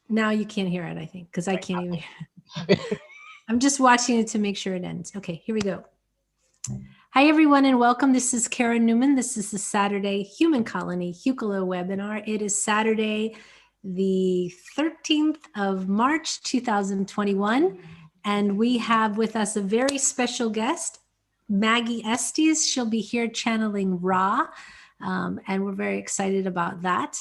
Now you can't hear it, I think, because I can't even hear it. I'm just watching it to make sure it ends. Okay, here we go. Hi, everyone, and welcome. This is Karen Newman. This is the Saturday Human Colony Hucolo webinar. It is Saturday, the 13th of March, 2021, and we have with us a very special guest, Maggie Estes. She'll be here channeling Ra, and we're very excited about that.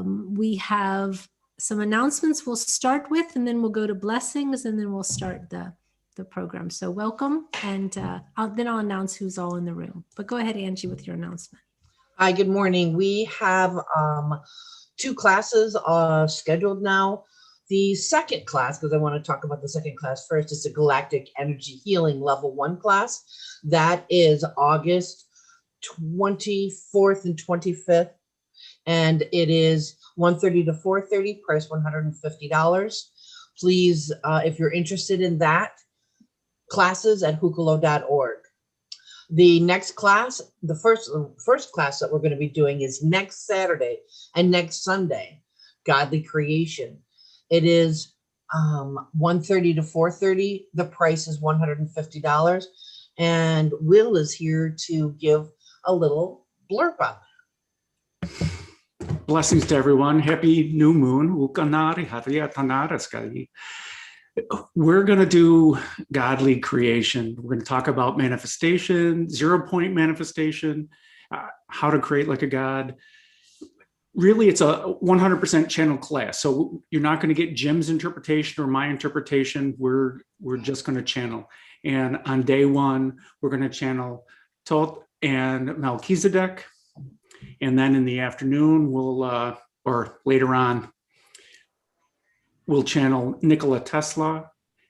We have some announcements we'll start with, and then we'll go to blessings, and then we'll start the program. So welcome, and then I'll announce who's all in the room. But go ahead, Angie, with your announcement. Hi, good morning. We have 2 classes scheduled now. The second class, because I want to talk about the second class first, is the Galactic Energy Healing Level 1 class. That is August 24th and 25th, and it is 1:30 to 4:30, price $150. Please, if you're interested in that, classes at hucolo.org. The next class, the first class that we're going to be doing is next Saturday and next Sunday, Godly Creation. It is 1:30 to 4:30. The price is $150. And Will is here to give a little blurb on that. Blessings to everyone. Happy new moon. We're going to do godly creation. We're going to talk about manifestation, 0-point manifestation, how to create like a god. Really, it's a 100% channel class. So you're not going to get Jim's interpretation or my interpretation. We're just going to channel. And on day 1, we're going to channel Thoth and Melchizedek. And then in the afternoon, or later on, we'll channel Nikola Tesla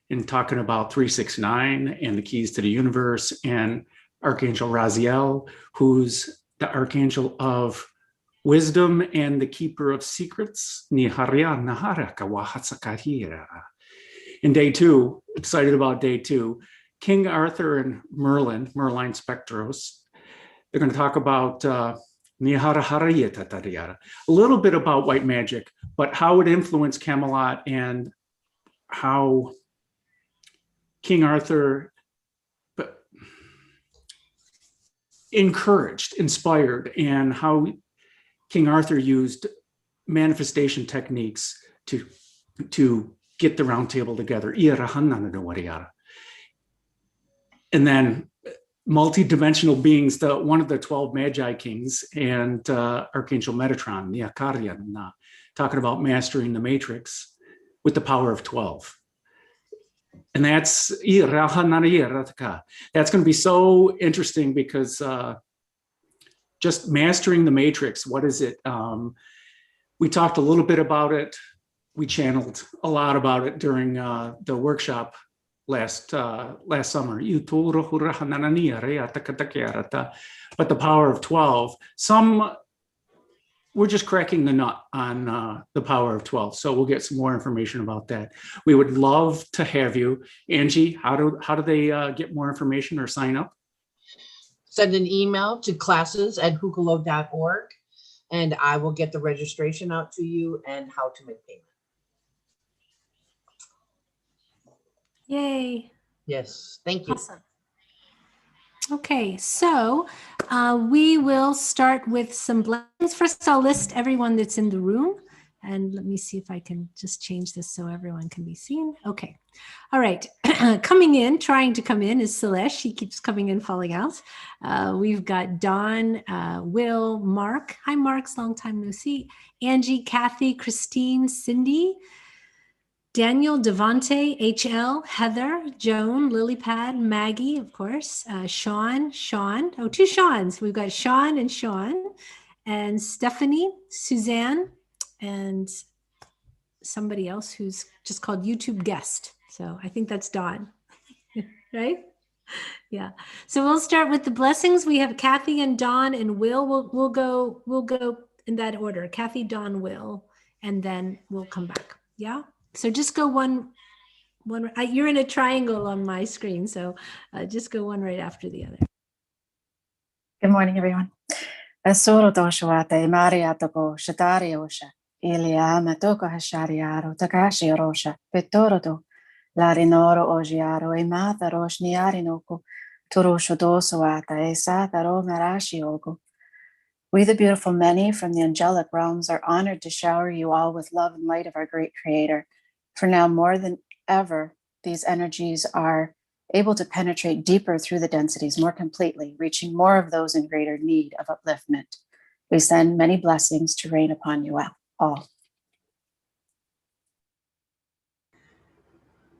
in talking about 369 and the keys to the universe, and Archangel Raziel, who's the Archangel of wisdom and the keeper of secrets. In day 2, excited about day 2, King Arthur and Merlin Spectros, they're going to talk about a little bit about white magic, but how it influenced Camelot and how King Arthur encouraged, inspired, and how King Arthur used manifestation techniques to get the round table together. And then multi-dimensional beings, one of the 12 Magi kings, and Archangel Metatron, talking about mastering the matrix with the power of 12. And that's going to be so interesting because just mastering the matrix, what is it? We talked a little bit about it. We channeled a lot about it during the workshop last summer. But the power of 12, we're just cracking the nut on the power of 12. So we'll get some more information about that. We would love to have you. Angie, how do they get more information or sign up? Send an email to classes@hucolo.org, and I will get the registration out to you and how to make payment. Yay. Yes, thank you. Awesome. Okay, so we will start with some blessings. First, I'll list everyone that's in the room. And let me see if I can just change this so everyone can be seen. Okay. All right. Trying to come in is Celeste. She keeps coming in, falling out. We've got Dawn, Will, Mark. Hi, Mark's long time no see. Angie, Kathy, Christine, Cindy, Daniel, Devante, HL, Heather, Joan, Lilypad, Maggie, of course, Sean. Oh, 2 Seans. We've got Sean, and Stephanie, Suzanne, and somebody else who's just called YouTube guest. So I think that's Dawn, right? Yeah. So we'll start with the blessings. We have Kathy and Dawn and Will. We'll go in that order. Kathy, Dawn, Will, and then we'll come back. Yeah. So just go one. You're in a triangle on my screen, so just go one right after the other. Good morning, everyone. Asoro doshawata, Maria toko, Shataria osha, Ilia matoka hashariaro, takashi rosha, petorodo, larinoro ojiaro, e mata roshniarinoko, turusho dosoata, e sataro marashi ogo. We, the beautiful many from the angelic realms, are honored to shower you all with love and light of our great Creator. For now, more than ever, these energies are able to penetrate deeper through the densities more completely, reaching more of those in greater need of upliftment. We send many blessings to rain upon you all.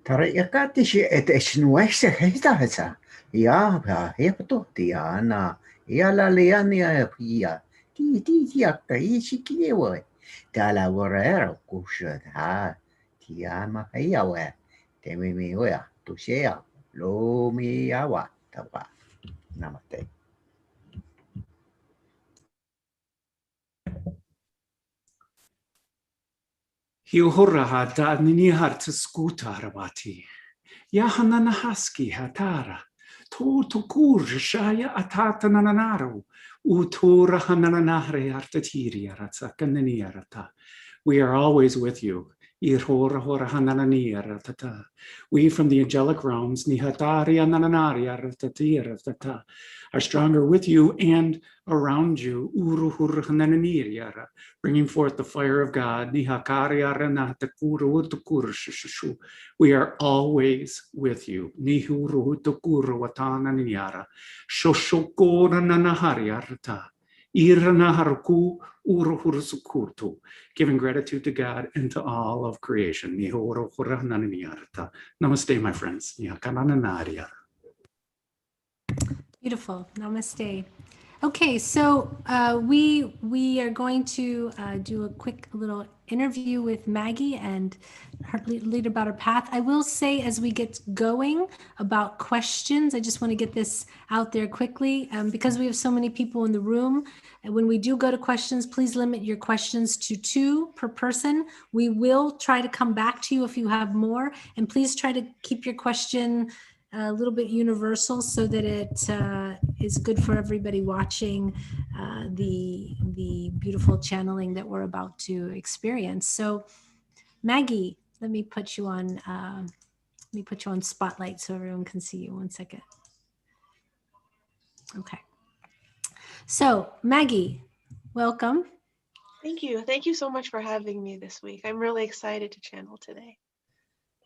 Tara yakati shi et esnuese hesa ya ba hepato tiana ya la leania pia ti ya kai shikiwe tala warero kusha ha tiama hayawe temi mi oya tu shea lo mi awa tapa namaste. Hiuhuraha da ninihar tskuta rabati. Yahanana haski hatara. To kur shaya atata nananaro. Utura hananare artatiri aratsakananiarata. We are always with you. Irhora hora hananani aratata. We from the angelic realms nihatari anananari aratati aratata are stronger with you and around you. Uruhur hananani ara. Bringing forth the fire of God. Nihakari aranata kuru utukuru shushu. We are always with you. Nihuru utukuru watana niara. Shoshokora nanahari arata. Iranaharuku uruhurusukurtu. Giving gratitude to God and to all of creation. Namaste, my friends. Beautiful. Namaste. Okay, so we are going to do a quick little interview with Maggie and her lead about her path. I will say as we get going about questions, I just want to get this out there quickly because we have so many people in the room. And when we do go to questions, please limit your questions to 2 per person. We will try to come back to you if you have more, and please try to keep your question a little bit universal so that it is good for everybody watching the beautiful channeling that we're about to experience. So Maggie, let me put you on spotlight so everyone can see you. 1 second. Okay. So Maggie, welcome. Thank you. Thank you so much for having me this week. I'm really excited to channel today.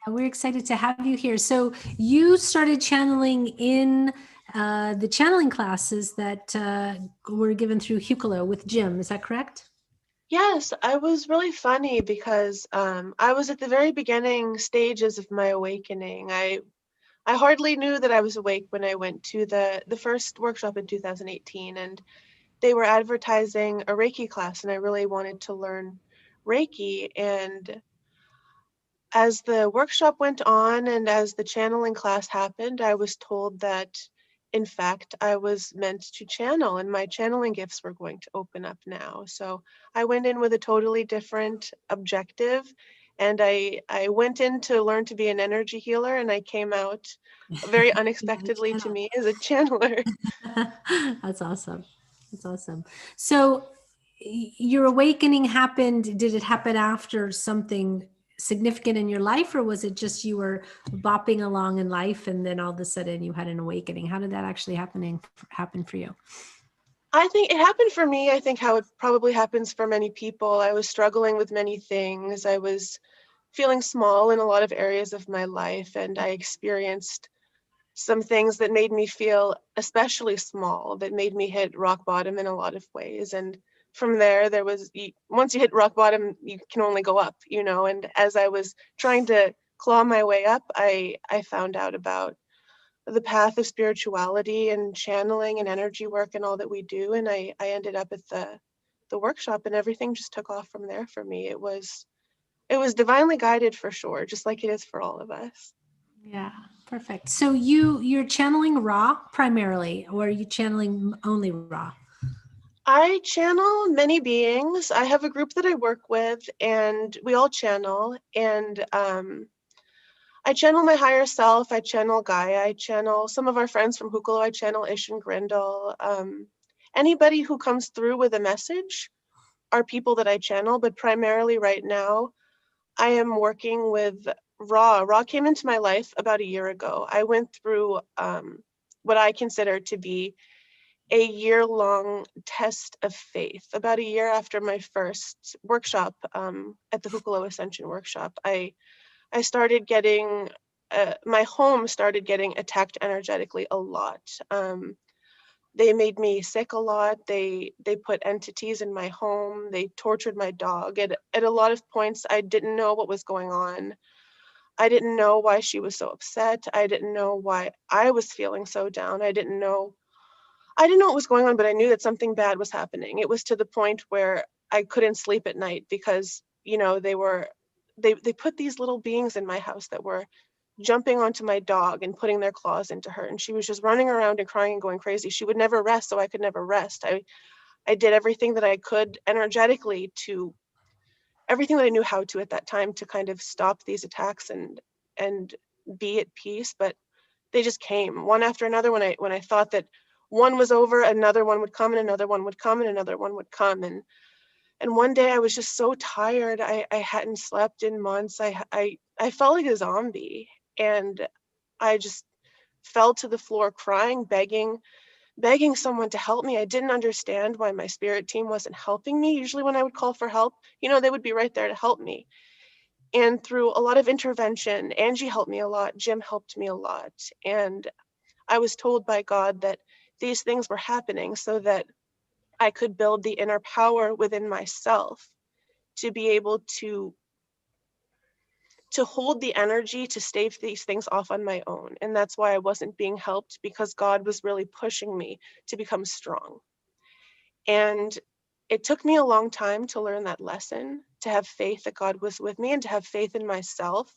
We're excited to have you here. So you started channeling in the channeling classes that were given through Hucolo with Jim. Is that correct? Yes, I was really funny because I was at the very beginning stages of my awakening. I hardly knew that I was awake when I went to the first workshop in 2018, and they were advertising a Reiki class, and I really wanted to learn Reiki. And as the workshop went on and as the channeling class happened, I was told that, in fact, I was meant to channel and my channeling gifts were going to open up now. So I went in with a totally different objective, and I went in to learn to be an energy healer, and I came out very unexpectedly to me as a channeler. That's awesome. That's awesome. So your awakening happened, did it happen after something significant in your life, or was it just you were bopping along in life and then all of a sudden you had an awakening? How did that actually happen for you? I think it happened for me. I think how it probably happens for many people. I was struggling with many things. I was feeling small in a lot of areas of my life, and I experienced some things that made me feel especially small, that made me hit rock bottom in a lot of ways. And from there, once you hit rock bottom, you can only go up, and as I was trying to claw my way up, I found out about the path of spirituality and channeling and energy work and all that we do. And I ended up at the workshop, and everything just took off from there for me. It was divinely guided for sure, just like it is for all of us. Yeah, perfect. So you're channeling Ra primarily, or are you channeling only Ra? I channel many beings. I have a group that I work with, and we all channel. And I channel my higher self. I channel Gaia. I channel some of our friends from Hucolo. I channel Ish and Grindel. Anybody who comes through with a message, are people that I channel, but primarily right now, I am working with Ra. Ra came into my life about a year ago. I went through what I consider to be a year-long test of faith. About a year after my first workshop at the Hucolo Ascension Workshop, I started getting, my home started getting attacked energetically a lot. They made me sick a lot. They put entities in my home. They tortured my dog. At a lot of points, I didn't know what was going on. I didn't know why she was so upset. I didn't know why I was feeling so down. I didn't know what was going on, but I knew that something bad was happening. It was to the point where I couldn't sleep at night because, you know, they put these little beings in my house that were jumping onto my dog and putting their claws into her. And she was just running around and crying and going crazy. She would never rest, so I could never rest. I did everything that I could energetically to everything that I knew how to at that time to kind of stop these attacks and be at peace. But they just came one after another. When I thought that one was over, another one would come and another one would come and another one would come. And one day I was just so tired. I hadn't slept in months. I felt like a zombie, and I just fell to the floor crying, begging someone to help me. I didn't understand why my spirit team wasn't helping me. Usually when I would call for help, you know, they would be right there to help me. And through a lot of intervention, Angie helped me a lot, Jim helped me a lot. And I was told by God that these things were happening so that I could build the inner power within myself to be able to hold the energy to stave these things off on my own. And that's why I wasn't being helped, because God was really pushing me to become strong. And it took me a long time to learn that lesson, to have faith that God was with me and to have faith in myself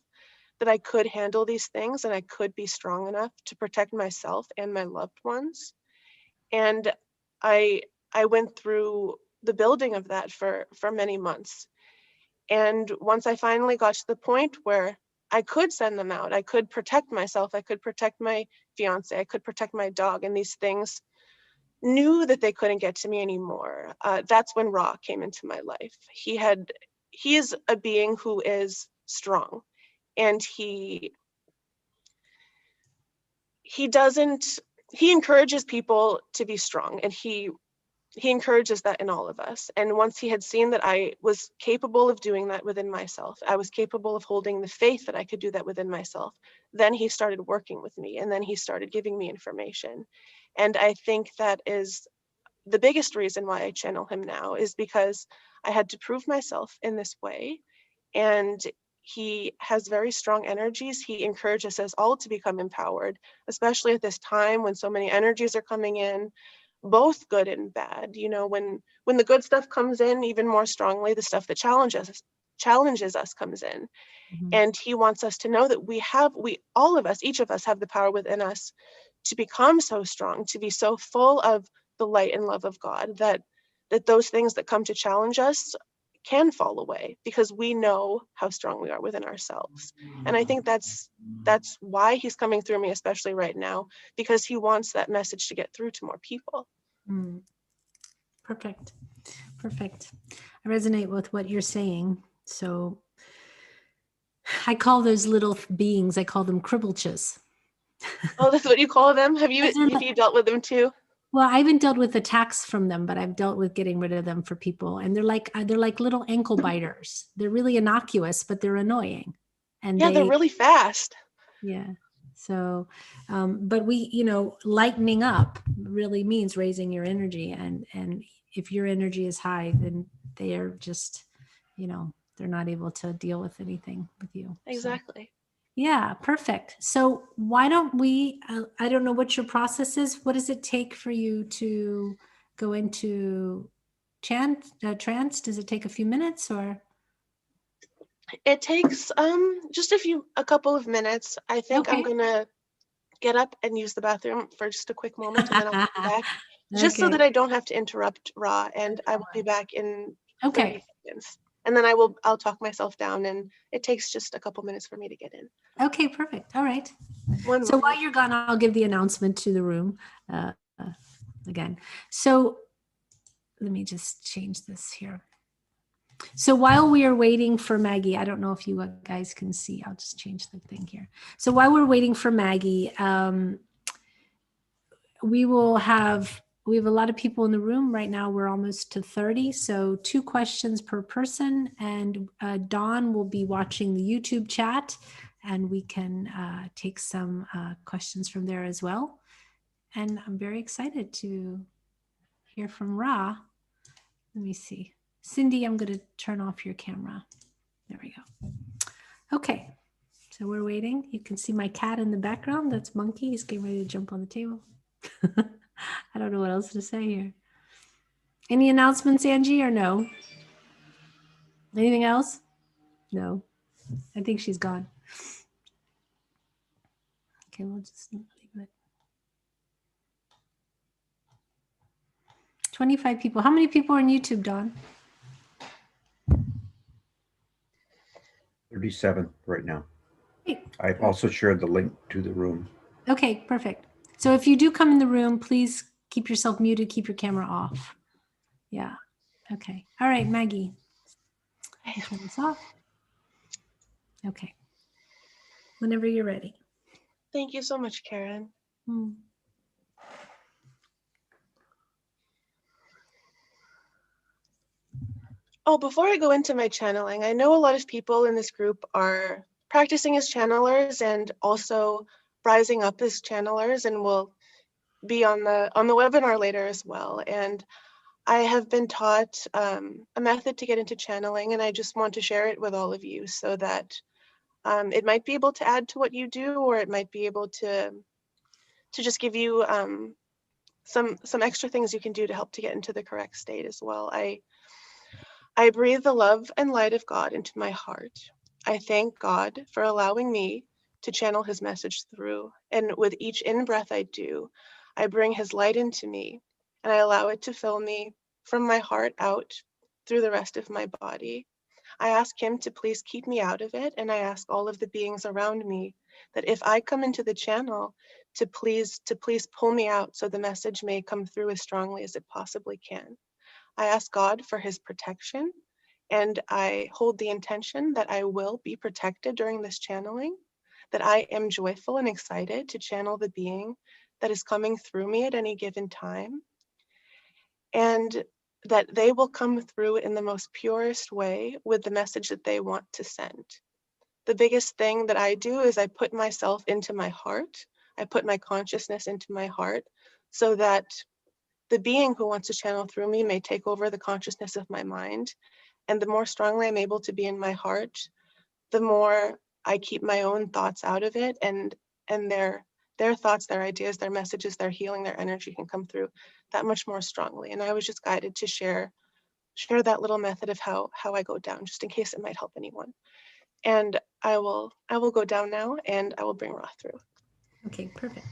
that I could handle these things and I could be strong enough to protect myself and my loved ones. And I went through the building of that for many months. And once I finally got to the point where I could send them out, I could protect myself, I could protect my fiance, I could protect my dog, and these things knew that they couldn't get to me anymore. That's when Ra came into my life. He is a being who is strong, and he encourages people to be strong, and he encourages that in all of us. And once he had seen that I was capable of doing that within myself, I was capable of holding the faith that I could do that within myself, then he started working with me, and then he started giving me information. And I think that is the biggest reason why I channel him now, is because I had to prove myself in this way. And he has very strong energies. He encourages us all to become empowered, especially at this time when so many energies are coming in, both good and bad. You know, when the good stuff comes in even more strongly, the stuff that challenges us comes in. Mm-hmm. And he wants us to know that all of us, each of us, have the power within us to become so strong, to be so full of the light and love of God, that those things that come to challenge us can fall away, because we know how strong we are within ourselves. And I think that's why he's coming through me, especially right now, because he wants that message to get through to more people. Mm. Perfect. I resonate with what you're saying. So I call those little beings, I call them cribbleches. Oh, that's what you call them? Have you dealt with them too? Well, I haven't dealt with attacks from them, but I've dealt with getting rid of them for people. And they're like little ankle biters. They're really innocuous, but they're annoying. And yeah, they're really fast. Yeah. So, but lightening up really means raising your energy. And if your energy is high, then they are just, they're not able to deal with anything with you. Exactly. So, yeah, perfect. So why don't we, I don't know what your process is. What does it take for you to go into trance? Does it take a few minutes or? It takes just a couple of minutes. I think Okay. I'm gonna get up and use the bathroom for just a quick moment, and then I'll come back, just so that I don't have to interrupt Ra, and I will be back in 30 seconds. And then I'll talk myself down, and it takes just a couple minutes for me to get in. Okay, perfect. All right. So while you're gone, I'll give the announcement to the room again. So let me just change this here. So while we are waiting for Maggie, I don't know if you guys can see, I'll just change the thing here. So while we're waiting for Maggie, we have a lot of people in the room right now. We're almost to 30. So 2 questions per person. And Dawn will be watching the YouTube chat and we can take some questions from there as well. And I'm very excited to hear from Ra. Let me see. Cindy, I'm going to turn off your camera. There we go. Okay. So we're waiting. You can see my cat in the background. That's Monkey. He's getting ready to jump on the table. I don't know what else to say here. Any announcements, Angie, or no? Anything else? No. I think she's gone. Okay, we'll just leave it. 25 people. How many people are on YouTube, Dawn? 37 right now. Great. I've also shared the link to the room. Okay, perfect. So if you do come in the room, please keep yourself muted, keep your camera off. Yeah. Okay. All right, Maggie. Turn this off. Okay. Whenever you're ready. Thank you so much, Karen. Oh, before I go into my channeling, I know a lot of people in this group are practicing as channelers and also rising up as channelers, and will be on the webinar later as well. And I have been taught a method to get into channeling, and I just want to share it with all of you so that it might be able to add to what you do, or it might be able to just give you some extra things you can do to help to get into the correct state as well. I breathe the love and light of God into my heart. I thank God for allowing me to channel his message through. And with each in-breath I do, I bring his light into me and I allow it to fill me from my heart out through the rest of my body. I ask him to please keep me out of it. And I ask all of the beings around me that if I come into the channel, to please pull me out so the message may come through as strongly as it possibly can. I ask God for his protection, and I hold the intention that I will be protected during this channeling, that I am joyful and excited to channel the being that is coming through me at any given time, and that they will come through in the most purest way with the message that they want to send. The biggest thing that I do is I put myself into my heart. I put my consciousness into my heart so that the being who wants to channel through me may take over the consciousness of my mind. And the more strongly I'm able to be in my heart, the more I keep my own thoughts out of it, and their thoughts, their ideas, their messages, their healing, their energy can come through that much more strongly. And I was just guided to share that little method of how I go down, just in case it might help anyone. And I will go down now, and I will bring Ra through. Okay, perfect.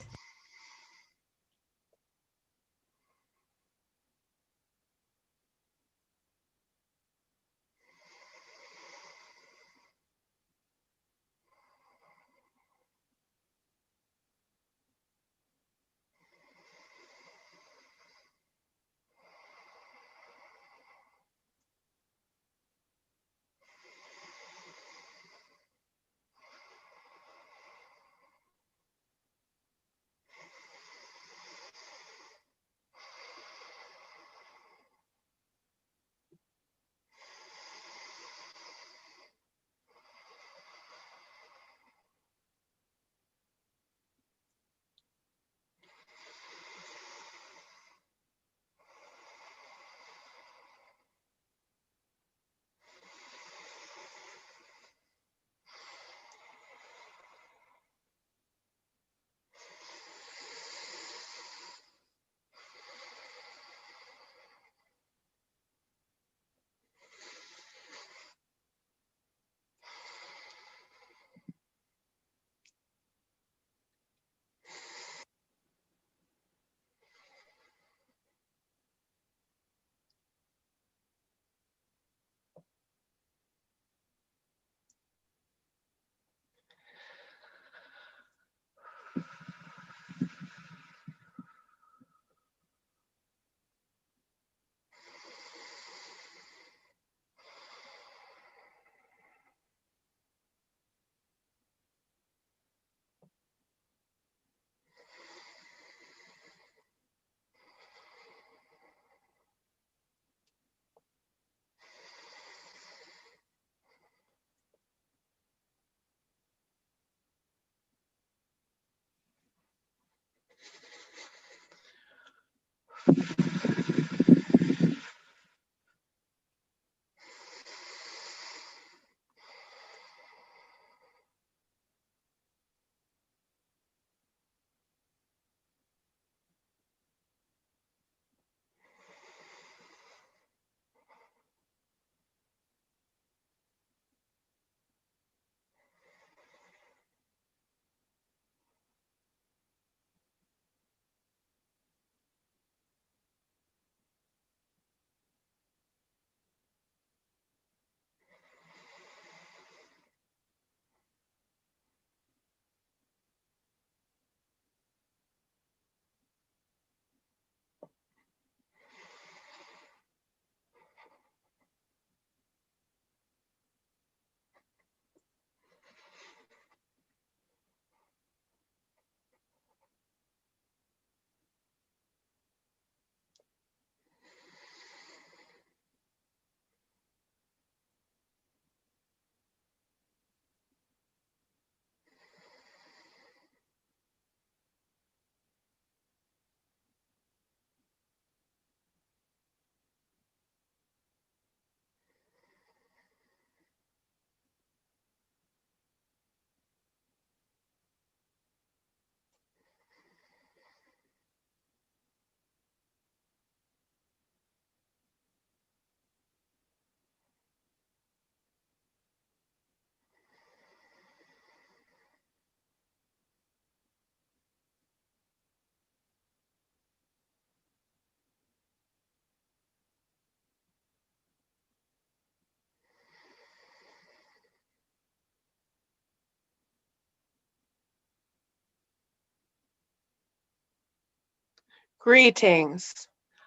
Greetings.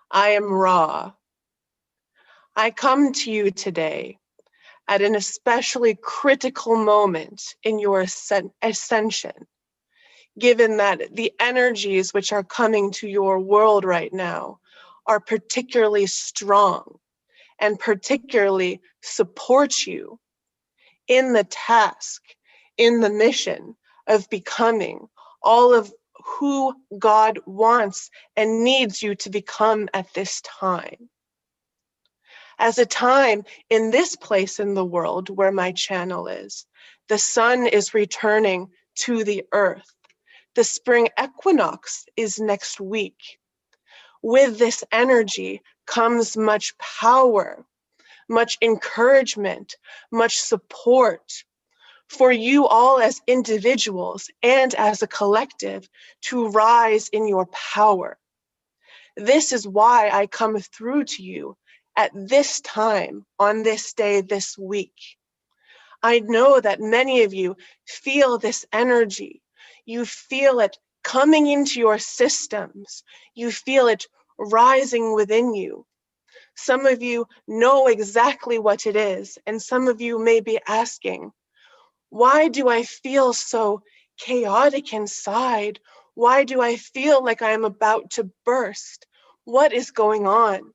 I am Ra. I come to you today at an especially critical moment in your ascension, given that the energies which are coming to your world right now are particularly strong and particularly support you in the task, in the mission of becoming all of who God wants and needs you to become at this time. As a time in this place in the world where my channel is, the sun is returning to the earth. The spring equinox is next week. With this energy comes much power, much encouragement, much support for you all as individuals and as a collective to rise in your power. This is why I come through to you at this time, on this day, this week. I know that many of you feel this energy. You feel it coming into your systems. You feel it rising within you. Some of you know exactly what it is, and some of you may be asking, why do I feel so chaotic inside? Why do I feel like I am about to burst? What is going on?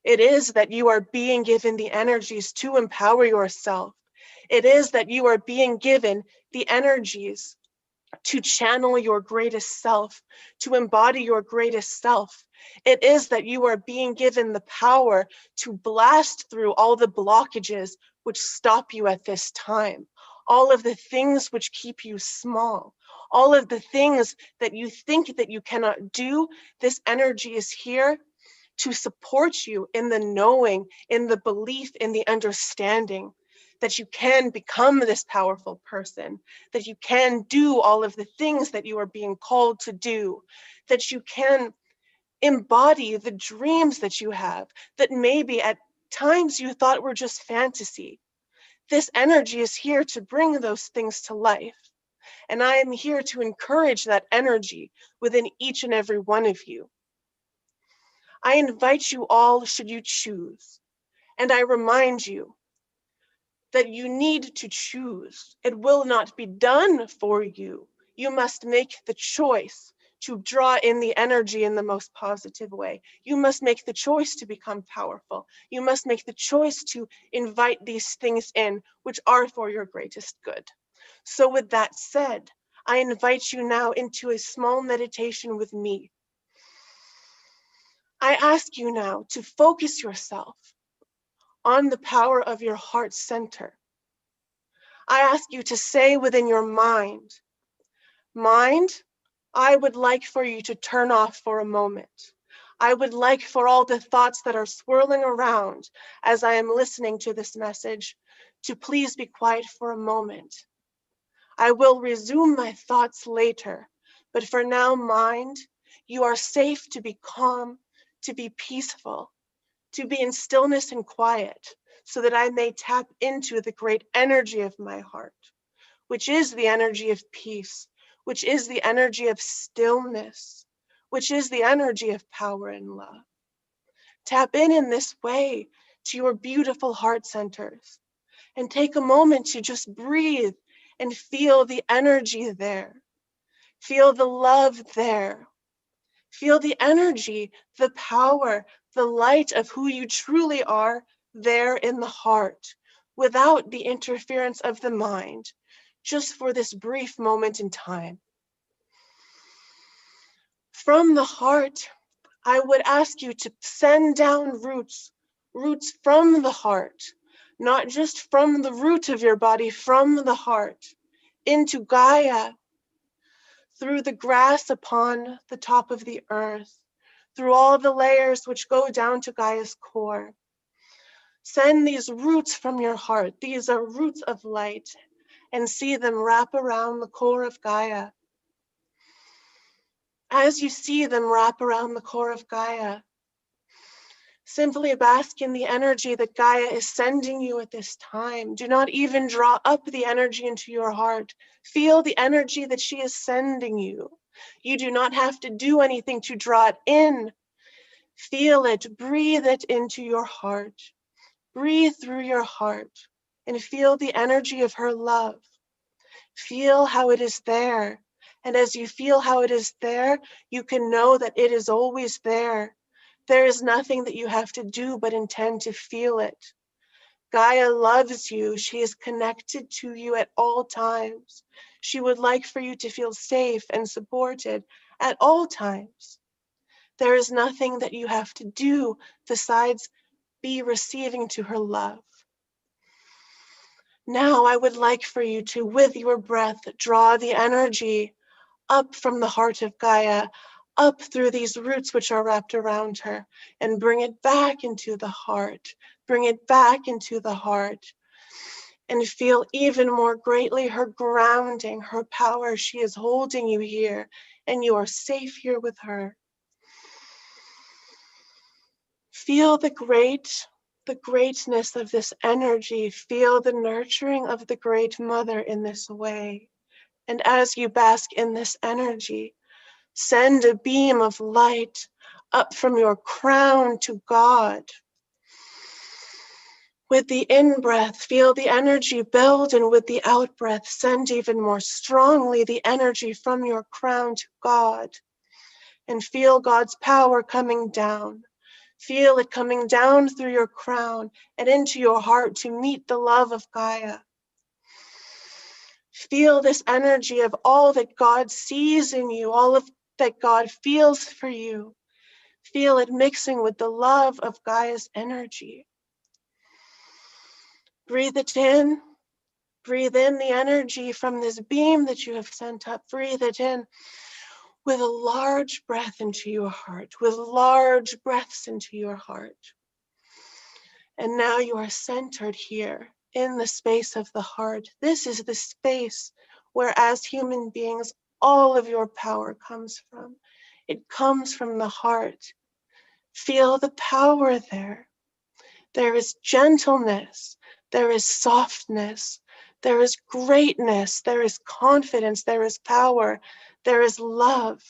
It is that you are being given the energies to empower yourself. It is that you are being given the energies to channel your greatest self, to embody your greatest self. It is that you are being given the power to blast through all the blockages which stop you at this time, all of the things which keep you small, all of the things that you think that you cannot do. This energy is here to support you in the knowing, in the belief, in the understanding that you can become this powerful person, that you can do all of the things that you are being called to do, that you can embody the dreams that you have, that maybe at times you thought were just fantasy. This energy is here to bring those things to life. And I am here to encourage that energy within each and every one of you. I invite you all, should you choose, and I remind you that you need to choose. It will not be done for you. You must make the choice to draw in the energy in the most positive way. You must make the choice to become powerful. You must make the choice to invite these things in, which are for your greatest good. So with that said, I invite you now into a small meditation with me. I ask you now to focus yourself on the power of your heart center. I ask you to say within your mind, I would like for you to turn off for a moment. I would like for all the thoughts that are swirling around as I am listening to this message to please be quiet for a moment. I will resume my thoughts later, but for now, mind, you are safe to be calm, to be peaceful, to be in stillness and quiet, so that I may tap into the great energy of my heart, which is the energy of peace, which is the energy of stillness, which is the energy of power and love. Tap in this way to your beautiful heart centers and take a moment to just breathe and feel the energy there. Feel the love there. Feel the energy, the power, the light of who you truly are there in the heart, without the interference of the mind, just for this brief moment in time. From the heart, I would ask you to send down roots from the heart, not just from the root of your body, from the heart, into Gaia, through the grass upon the top of the earth, through all the layers which go down to Gaia's core. Send these roots from your heart. These are roots of light, and see them wrap around the core of Gaia. As you see them wrap around the core of Gaia, simply bask in the energy that Gaia is sending you at this time. Do not even draw up the energy into your heart. Feel the energy that she is sending you. You do not have to do anything to draw it in. Feel it, breathe it into your heart. Breathe through your heart and feel the energy of her love. Feel how it is there. And as you feel how it is there, you can know that it is always there. There is nothing that you have to do but intend to feel it. Gaia loves you. She is connected to you at all times. She would like for you to feel safe and supported at all times. There is nothing that you have to do besides be receiving to her love. Now I would like for you to, with your breath, draw the energy up from the heart of Gaia, up through these roots which are wrapped around her, and bring it back into the heart. Bring it back into the heart. And feel even more greatly her grounding, her power. She is holding you here, and you are safe here with her. Feel the greatness of this energy. Feel the nurturing of the Great Mother in this way. And as you bask in this energy, send a beam of light up from your crown to God. With the in-breath, feel the energy build, and with the out-breath, send even more strongly the energy from your crown to God. And feel God's power coming down. Feel it coming down through your crown and into your heart to meet the love of Gaia. Feel this energy of all that God sees in you, all of that God feels for you. Feel it mixing with the love of Gaia's energy. Breathe it in. Breathe in the energy from this beam that you have sent up. Breathe it in with a large breath into your heart, with large breaths into your heart. And now you are centered here in the space of the heart. This is the space where, as human beings, all of your power comes from. It comes from the heart. Feel the power there. There is gentleness. There is softness. There is greatness. There is confidence. There is power. There is love.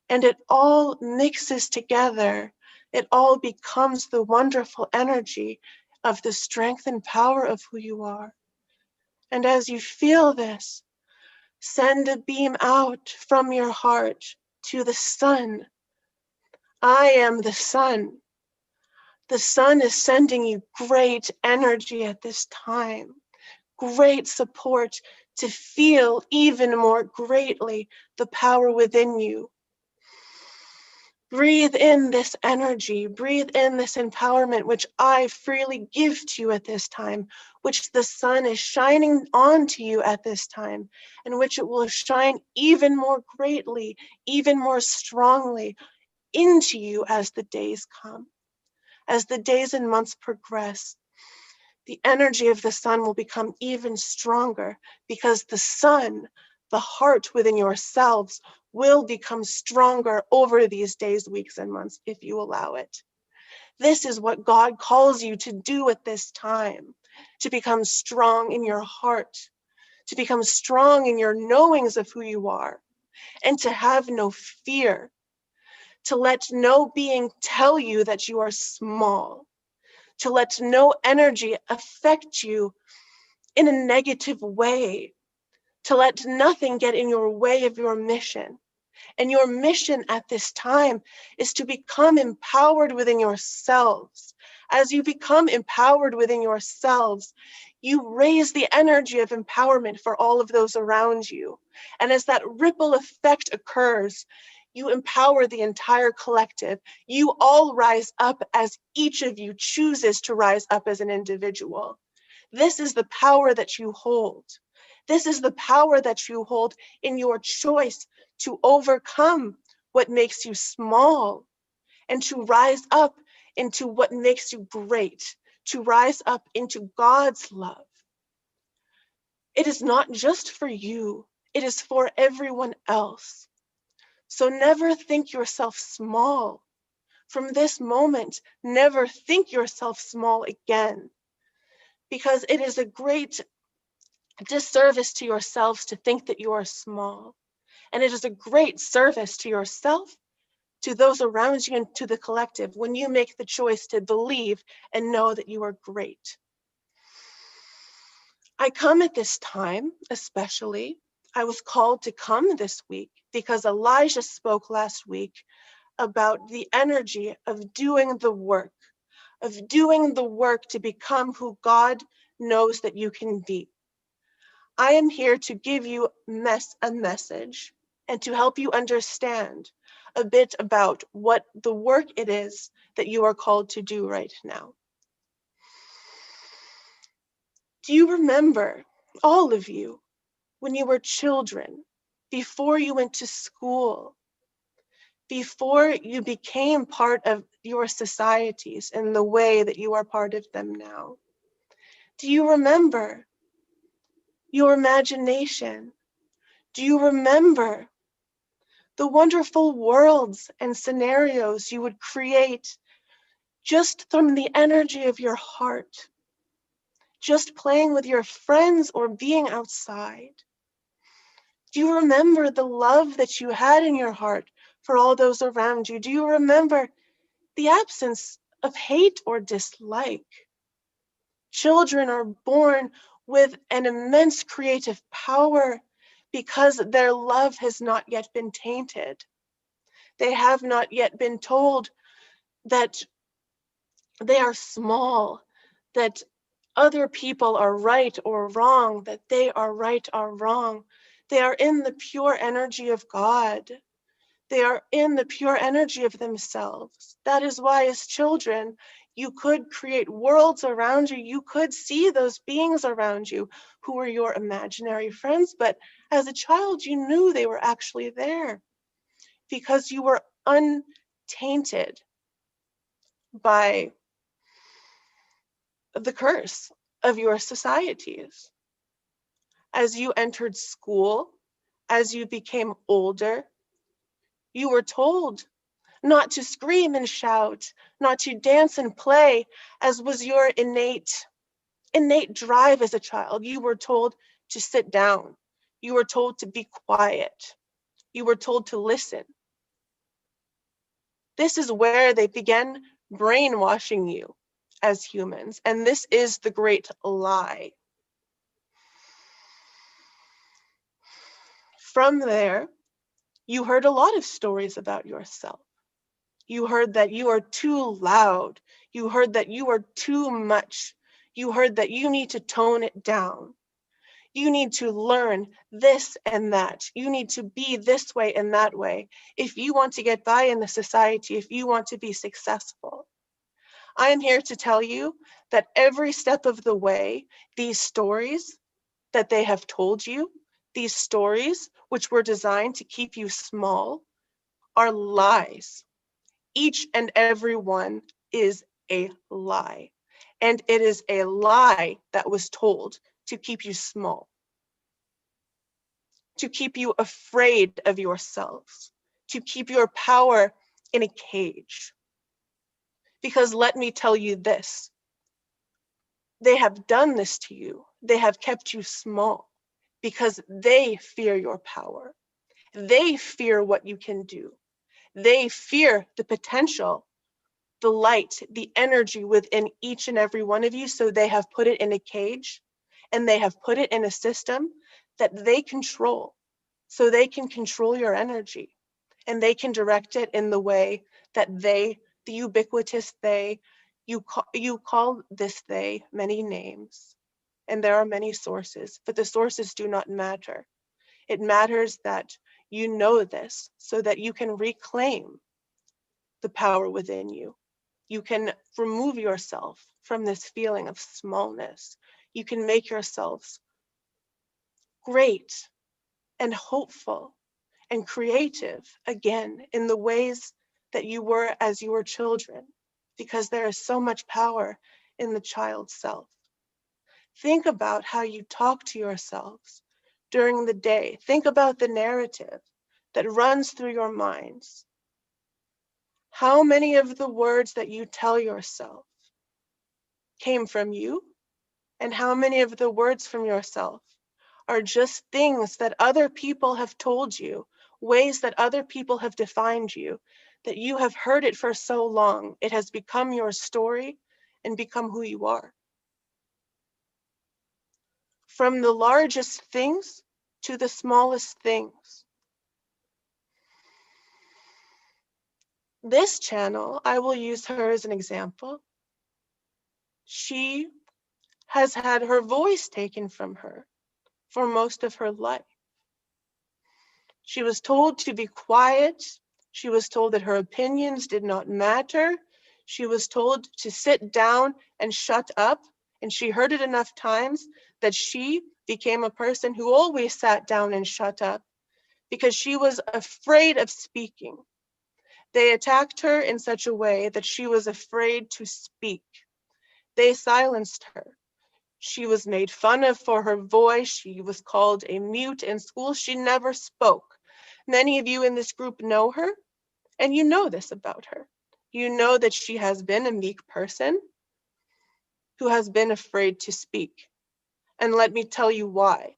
And it all mixes together. It all becomes the wonderful energy of the strength and power of who you are. And as you feel this, send a beam out from your heart to the sun. I am the sun. The sun is sending you great energy at this time, great support to feel even more greatly the power within you. Breathe in this energy, breathe in this empowerment, which I freely give to you at this time, which the sun is shining onto you at this time, and which it will shine even more greatly, even more strongly into you as the days come. As the days and months progress, the energy of the sun will become even stronger, because the sun, the heart within yourselves, will become stronger over these days, weeks, and months if you allow it. This is what God calls you to do at this time, to become strong in your heart, to become strong in your knowings of who you are, and to have no fear, to let no being tell you that you are small, to let no energy affect you in a negative way, to let nothing get in your way of your mission. And your mission at this time is to become empowered within yourselves. As you become empowered within yourselves, you raise the energy of empowerment for all of those around you. And as that ripple effect occurs, you empower the entire collective. You all rise up as each of you chooses to rise up as an individual. This is the power that you hold. This is the power that you hold in your choice to overcome what makes you small and to rise up into what makes you great, to rise up into God's love. It is not just for you, it is for everyone else. So never think yourself small. From this moment, never think yourself small again, because it is a great disservice to yourselves to think that you are small. And it is a great service to yourself, to those around you, and to the collective when you make the choice to believe and know that you are great. I come at this time, especially, I was called to come this week because Elijah spoke last week about the energy of doing the work to become who God knows that you can be. I am here to give you a message and to help you understand a bit about what the work it is that you are called to do right now. Do you remember, all of you, when you were children, before you went to school, before you became part of your societies in the way that you are part of them now? Do you remember your imagination? Do you remember the wonderful worlds and scenarios you would create just from the energy of your heart, just playing with your friends or being outside? Do you remember the love that you had in your heart for all those around you? Do you remember the absence of hate or dislike? Children are born with an immense creative power because their love has not yet been tainted. They have not yet been told that they are small, that other people are right or wrong, that they are right or wrong. They are in the pure energy of God. They are in the pure energy of themselves. That is why, as children, you could create worlds around you. You could see those beings around you who were your imaginary friends, but as a child, you knew they were actually there because you were untainted by the curse of your societies. As you entered school, as you became older, you were told not to scream and shout, not to dance and play, as was your innate drive as a child. You were told to sit down. You were told to be quiet. You were told to listen. This is where they began brainwashing you as humans, and this is the great lie. From there, you heard a lot of stories about yourself. You heard that you are too loud. You heard that you are too much. You heard that you need to tone it down. You need to learn this and that. You need to be this way and that way. If you want to get by in the society, if you want to be successful, I am here to tell you that every step of the way, these stories that they have told you, these stories which were designed to keep you small, are lies. Each and every one is a lie. And it is a lie that was told to keep you small, to keep you afraid of yourselves, to keep your power in a cage. Because let me tell you this, they have done this to you. They have kept you small because they fear your power. They fear what you can do. They fear the potential, the light, the energy within each and every one of you. So they have put it in a cage and they have put it in a system that they control. So they can control your energy and they can direct it in the way that they, the ubiquitous they, you call this they many names. And there are many sources, but the sources do not matter. It matters that you know this so that you can reclaim the power within you. You can remove yourself from this feeling of smallness. You can make yourselves great and hopeful and creative again in the ways that you were as you were children, because there is so much power in the child's self. Think about how you talk to yourselves during the day. Think about the narrative that runs through your minds. How many of the words that you tell yourself came from you? And how many of the words from yourself are just things that other people have told you, ways that other people have defined you, that you have heard it for so long, it has become your story and become who you are. From the largest things to the smallest things. This channel, I will use her as an example. She has had her voice taken from her for most of her life. She was told to be quiet. She was told that her opinions did not matter. She was told to sit down and shut up. And she heard it enough times that she became a person who always sat down and shut up because she was afraid of speaking. They attacked her in such a way that she was afraid to speak. They silenced her. She was made fun of for her voice. She was called a mute in school. She never spoke. Many of you in this group know her, and you know this about her. You know that she has been a meek person who has been afraid to speak. And let me tell you why.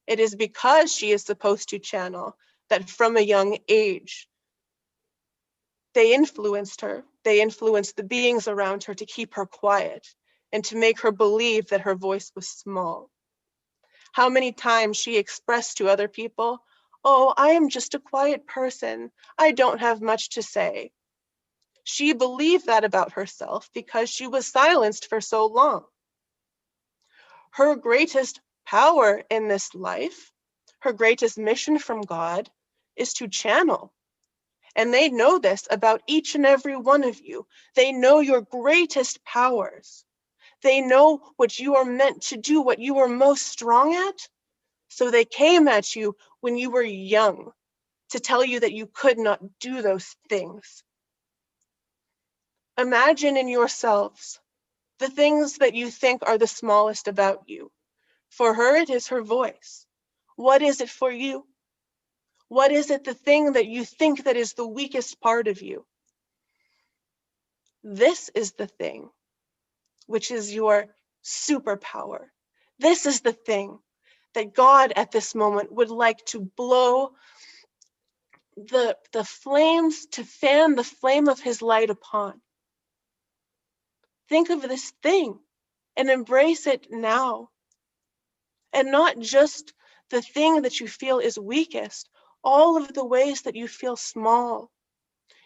It is because she is supposed to channel that from a young age, they influenced her. They influenced the beings around her to keep her quiet and to make her believe that her voice was small. How many times she expressed to other people, "Oh, I am just a quiet person. I don't have much to say." She believed that about herself because she was silenced for so long. Her greatest power in this life, her greatest mission from God, is to channel. And they know this about each and every one of you. They know your greatest powers. They know what you are meant to do, what you are most strong at. So they came at you when you were young to tell you that you could not do those things. Imagine in yourselves the things that you think are the smallest about you. For her, it is her voice. What is it for you? What is it, the thing that you think that is the weakest part of you? This is the thing, which is your superpower. This is the thing that God at this moment would like to blow the flames, to fan the flame of his light upon. Think of this thing and embrace it now. And not just the thing that you feel is weakest, all of the ways that you feel small.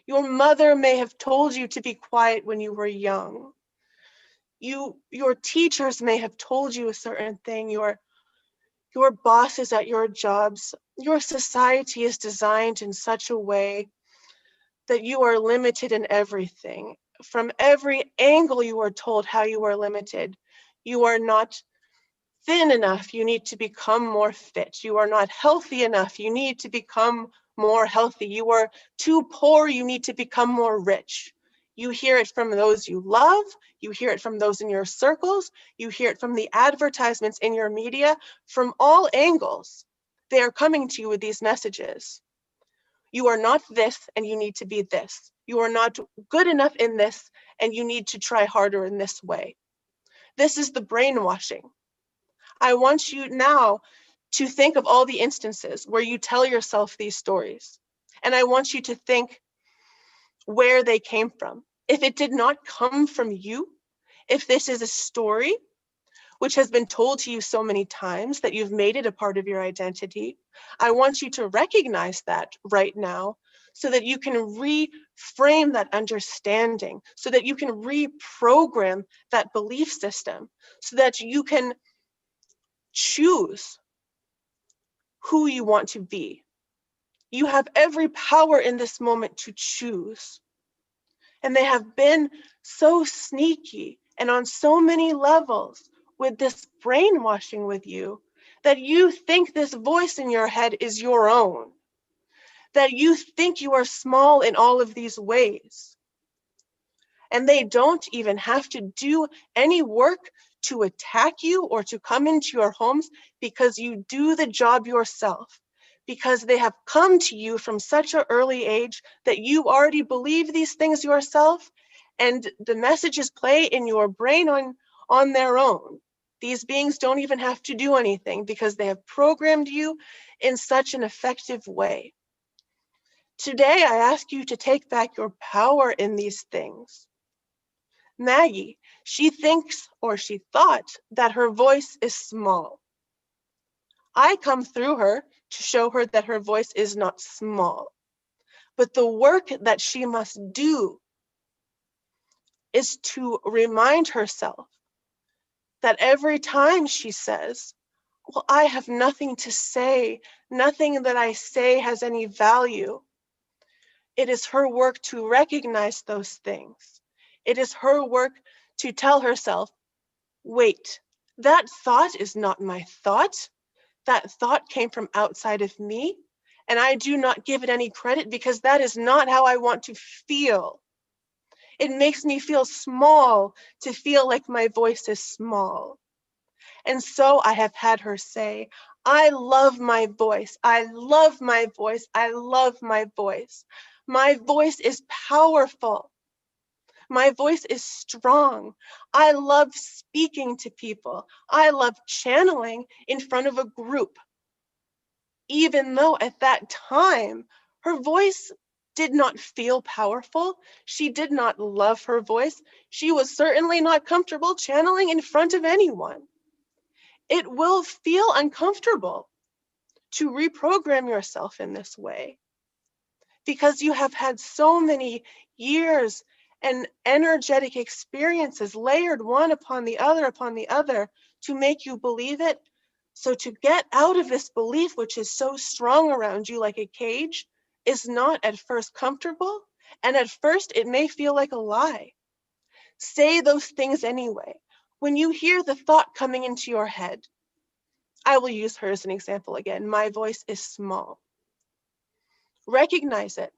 Your mother may have told you to be quiet when you were young. Your teachers may have told you a certain thing. your bosses at your jobs, your society is designed in such a way that you are limited in everything. From every angle, you are told how you are limited. You are not thin enough, you need to become more fit. You are not healthy enough, you need to become more healthy. You are too poor, you need to become more rich. You hear it from those you love, you hear it from those in your circles, you hear it from the advertisements in your media, from all angles. They are coming to you with these messages. You are not this and you need to be this. You are not good enough in this and you need to try harder in this way. This is the brainwashing. I want you now to think of all the instances where you tell yourself these stories. And I want you to think where they came from. If it did not come from you, if this is a story which has been told to you so many times that you've made it a part of your identity, I want you to recognize that right now so that you can reframe that understanding, so that you can reprogram that belief system, so that you can choose who you want to be. You have every power in this moment to choose. And they have been so sneaky and on so many levels with this brainwashing with you that you think this voice in your head is your own, that you think you are small in all of these ways. And they don't even have to do any work to attack you or to come into your homes because you do the job yourself, because they have come to you from such an early age that you already believe these things yourself, and the messages play in your brain on their own. These beings don't even have to do anything because they have programmed you in such an effective way. Today, I ask you to take back your power in these things. Maggie, she thinks, or she thought, that her voice is small. I come through her to show her that her voice is not small. But the work that she must do is to remind herself that every time she says, well, I have nothing to say, nothing that I say has any value, it is her work to recognize those things. It is her work to tell herself, wait, that thought is not my thought. That thought came from outside of me, and I do not give it any credit because that is not how I want to feel. It makes me feel small to feel like my voice is small. And so I have had her say, I love my voice. I love my voice. I love my voice. My voice is powerful. My voice is strong. I love speaking to people. I love channeling in front of a group. Even though at that time, her voice did not feel powerful. She did not love her voice. She was certainly not comfortable channeling in front of anyone. It will feel uncomfortable to reprogram yourself in this way because you have had so many years and energetic experiences layered one upon the other to make you believe it. So to get out of this belief, which is so strong around you like a cage, is not at first comfortable. And at first it may feel like a lie. Say those things anyway. When you hear the thought coming into your head, I will use her as an example again. My voice is small. Recognize it.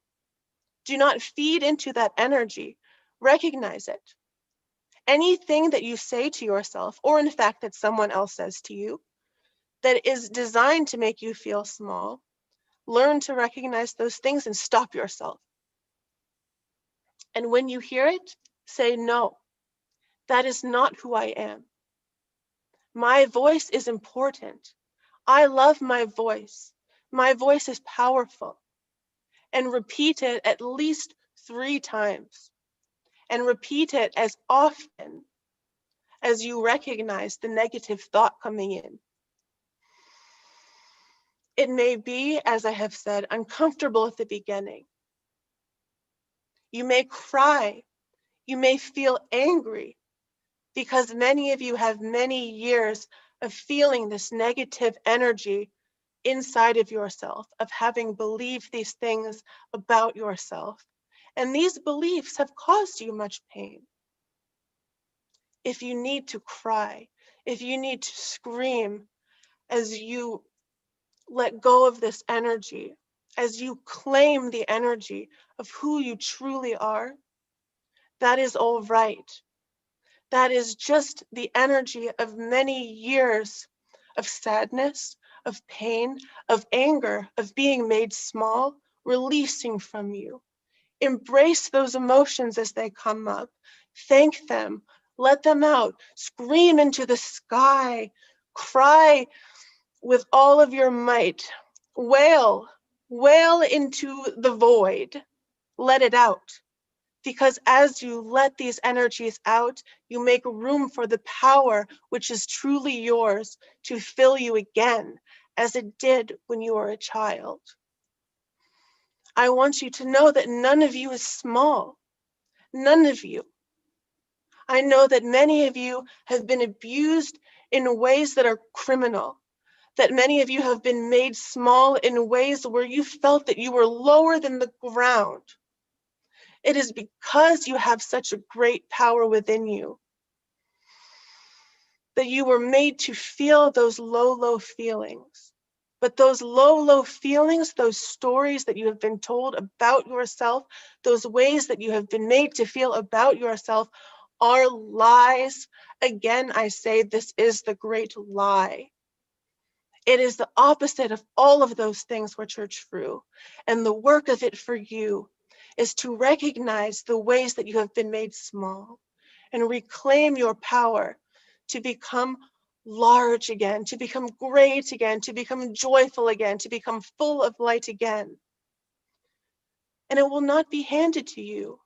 Do not feed into that energy. Recognize it. Anything that you say to yourself, or in fact that someone else says to you, that is designed to make you feel small, learn to recognize those things and stop yourself. And when you hear it, say, no, that is not who I am. My voice is important. I love my voice. My voice is powerful. And repeat it at least 3 times. And repeat it as often as you recognize the negative thought coming in. It may be, as I have said, uncomfortable at the beginning. You may cry. You may feel angry because many of you have many years of feeling this negative energy inside of yourself, of having believed these things about yourself. And these beliefs have caused you much pain. If you need to cry, if you need to scream as you let go of this energy, as you claim the energy of who you truly are, that is all right. That is just the energy of many years of sadness, of pain, of anger, of being made small, releasing from you. Embrace those emotions as they come up. Thank them. Let them out. Scream into the sky. Cry with all of your might. Wail. Wail into the void. Let it out. Because as you let these energies out, you make room for the power which is truly yours to fill you again, as it did when you were a child. I want you to know that none of you is small. None of you. I know that many of you have been abused in ways that are criminal, that many of you have been made small in ways where you felt that you were lower than the ground. It is because you have such a great power within you that you were made to feel those low, low feelings. But those low, low feelings, those stories that you have been told about yourself, those ways that you have been made to feel about yourself are lies. Again, I say this is the great lie. It is the opposite of all of those things which are true. And the work of it for you is to recognize the ways that you have been made small and reclaim your power to become large again, to become great again, to become joyful again, to become full of light again. And it will not be handed to you.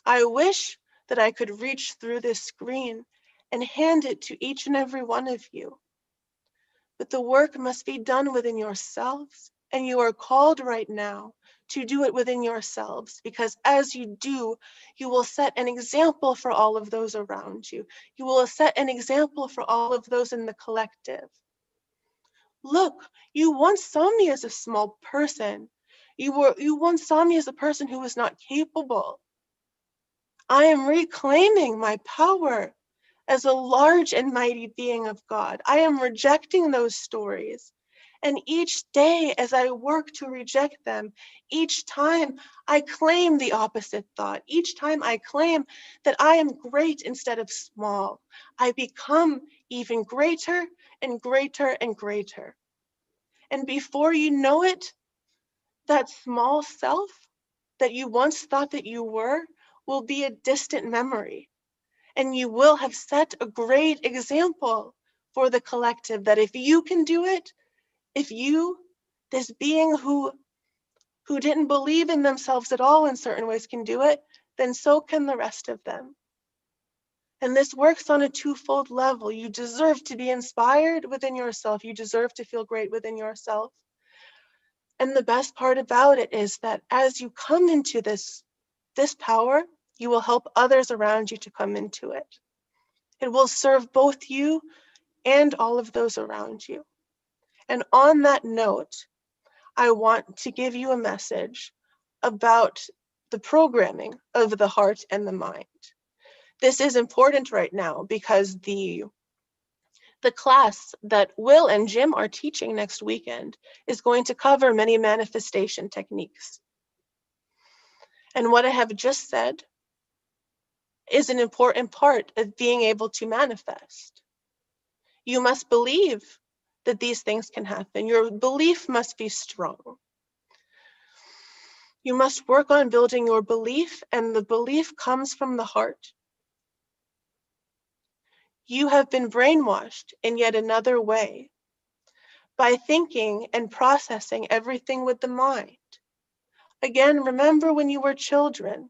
I wish that I could reach through this screen and hand it to each and every one of you. But the work must be done within yourselves, and you are called right now to do it within yourselves, because as you do, you will set an example for all of those around you. You will set an example for all of those in the collective. Look, you once saw me as a small person. You once saw me as a person who was not capable. I am reclaiming my power as a large and mighty being of God. I am rejecting those stories. And each day as I work to reject them, each time I claim the opposite thought. Each time I claim that I am great instead of small, I become even greater and greater and greater. And before you know it, that small self that you once thought that you were will be a distant memory. And you will have set a great example for the collective that if you can do it, if you, this being who didn't believe in themselves at all in certain ways, can do it, then so can the rest of them. And this works on a twofold level. You deserve to be inspired within yourself. You deserve to feel great within yourself. And the best part about it is that as you come into this power, you will help others around you to come into it. It will serve both you and all of those around you. And on that note, I want to give you a message about the programming of the heart and the mind. This is important right now because the class that Will and Jim are teaching next weekend is going to cover many manifestation techniques. And what I have just said is an important part of being able to manifest. You must believe that these things can happen. Your belief must be strong. You must work on building your belief, and the belief comes from the heart. You have been brainwashed in yet another way by thinking and processing everything with the mind. Again, remember when you were children,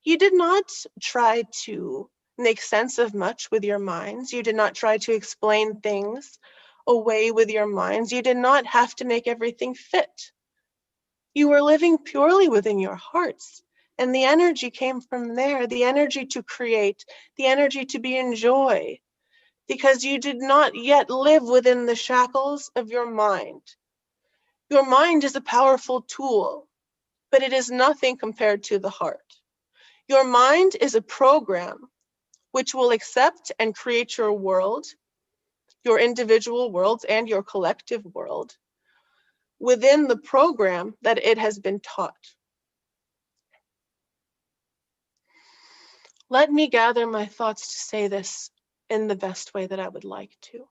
you did not try to make sense of much with your minds. You did not try to explain things away with your minds. You did not have to make everything fit. You were living purely within your hearts, and the energy came from there, the energy to create, the energy to be in joy, because you did not yet live within the shackles of your mind. Your mind is a powerful tool, but it is nothing compared to the heart. Your mind is a program which will accept and create your world, your individual worlds and your collective world, within the program that it has been taught. Let me gather my thoughts to say this in the best way that I would like to.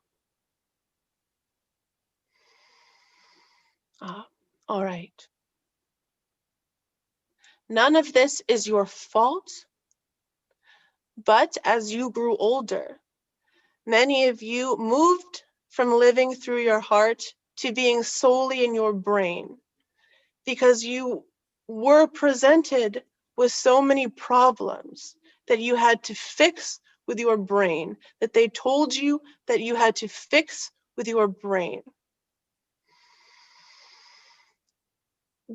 All right. None of this is your fault, but as you grew older, many of you moved from living through your heart to being solely in your brain, because you were presented with so many problems that you had to fix with your brain, that they told you that you had to fix with your brain.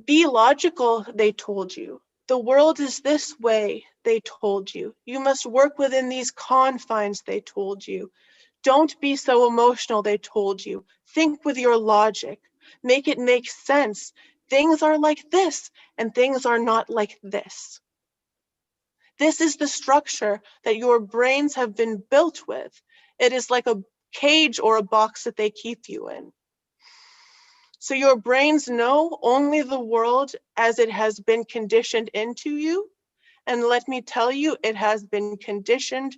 Be logical, they told you. The world is this way, they told you. You must work within these confines, they told you. Don't be so emotional, they told you. Think with your logic. Make it make sense. Things are like this, and things are not like this. This is the structure that your brains have been built with. It is like a cage or a box that they keep you in. So your brains know only the world as it has been conditioned into you. And let me tell you, it has been conditioned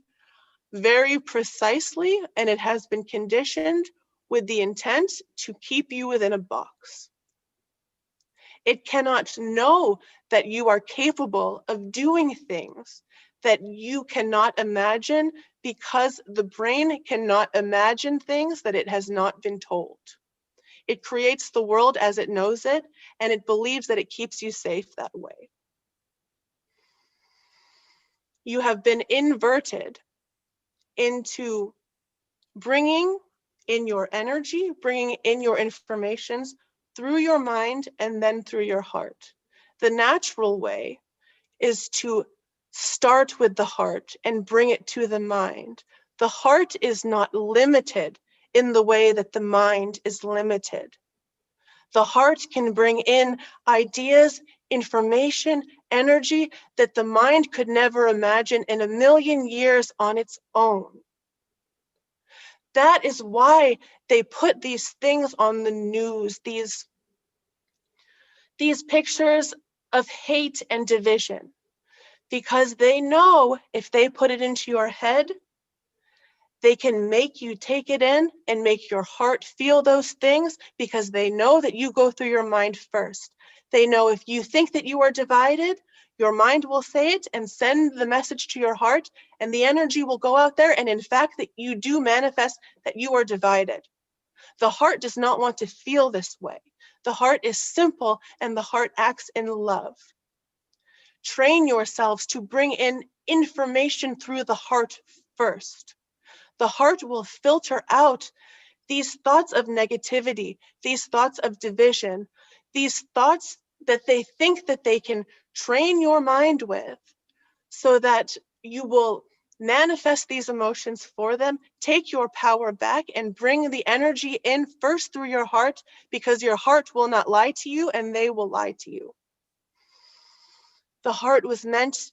very precisely, and it has been conditioned with the intent to keep you within a box. It cannot know that you are capable of doing things that you cannot imagine, because the brain cannot imagine things that it has not been told. It creates the world as it knows it, and it believes that it keeps you safe that way. You have been inverted into bringing in your energy, bringing in your informations through your mind and then through your heart. The natural way is to start with the heart and bring it to the mind. The heart is not limited in the way that the mind is limited. The heart can bring in ideas, information, energy that the mind could never imagine in a million years on its own. That is why they put these things on the news, these pictures of hate and division, because they know if they put it into your head, they can make you take it in and make your heart feel those things, because they know that you go through your mind first. They know if you think that you are divided, your mind will say it and send the message to your heart, and the energy will go out there, and in fact that you do manifest that you are divided. The heart does not want to feel this way. The heart is simple, and the heart acts in love. Train yourselves to bring in information through the heart first. The heart will filter out these thoughts of negativity, these thoughts of division, these thoughts that they think that they can train your mind with, so that you will manifest these emotions for them, take your power back, and bring the energy in first through your heart, because your heart will not lie to you and they will lie to you. The heart was meant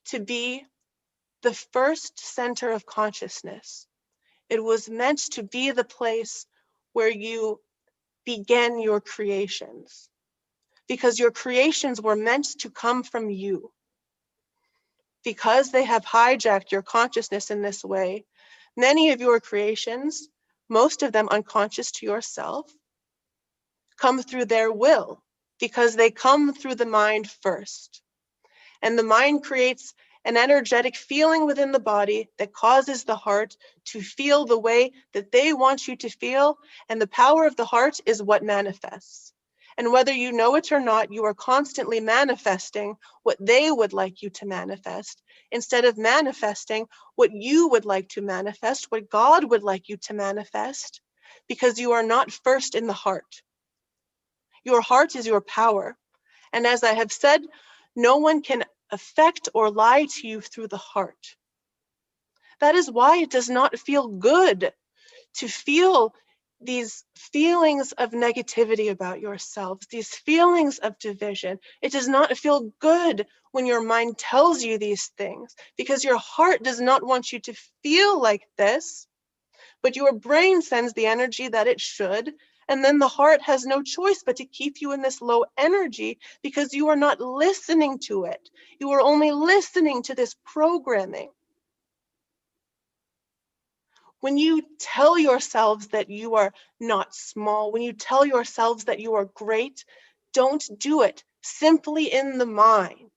to be the first center of consciousness. It was meant to be the place where you began your creations, because your creations were meant to come from you. Because they have hijacked your consciousness in this way, many of your creations, most of them unconscious to yourself, come through their will, because they come through the mind first. And the mind creates an energetic feeling within the body that causes the heart to feel the way that they want you to feel, and the power of the heart is what manifests. And whether you know it or not, you are constantly manifesting what they would like you to manifest, instead of manifesting what you would like to manifest, what God would like you to manifest, because you are not first in the heart. Your heart is your power. And as I have said, no one can affect or lie to you through the heart. That is why it does not feel good to feel these feelings of negativity about yourselves, these feelings of division. It does not feel good when your mind tells you these things, because your heart does not want you to feel like this, but your brain sends the energy that it should, and then the heart has no choice but to keep you in this low energy because you are not listening to it. You are only listening to this programming. When you tell yourselves that you are not small, when you tell yourselves that you are great, don't do it simply in the mind.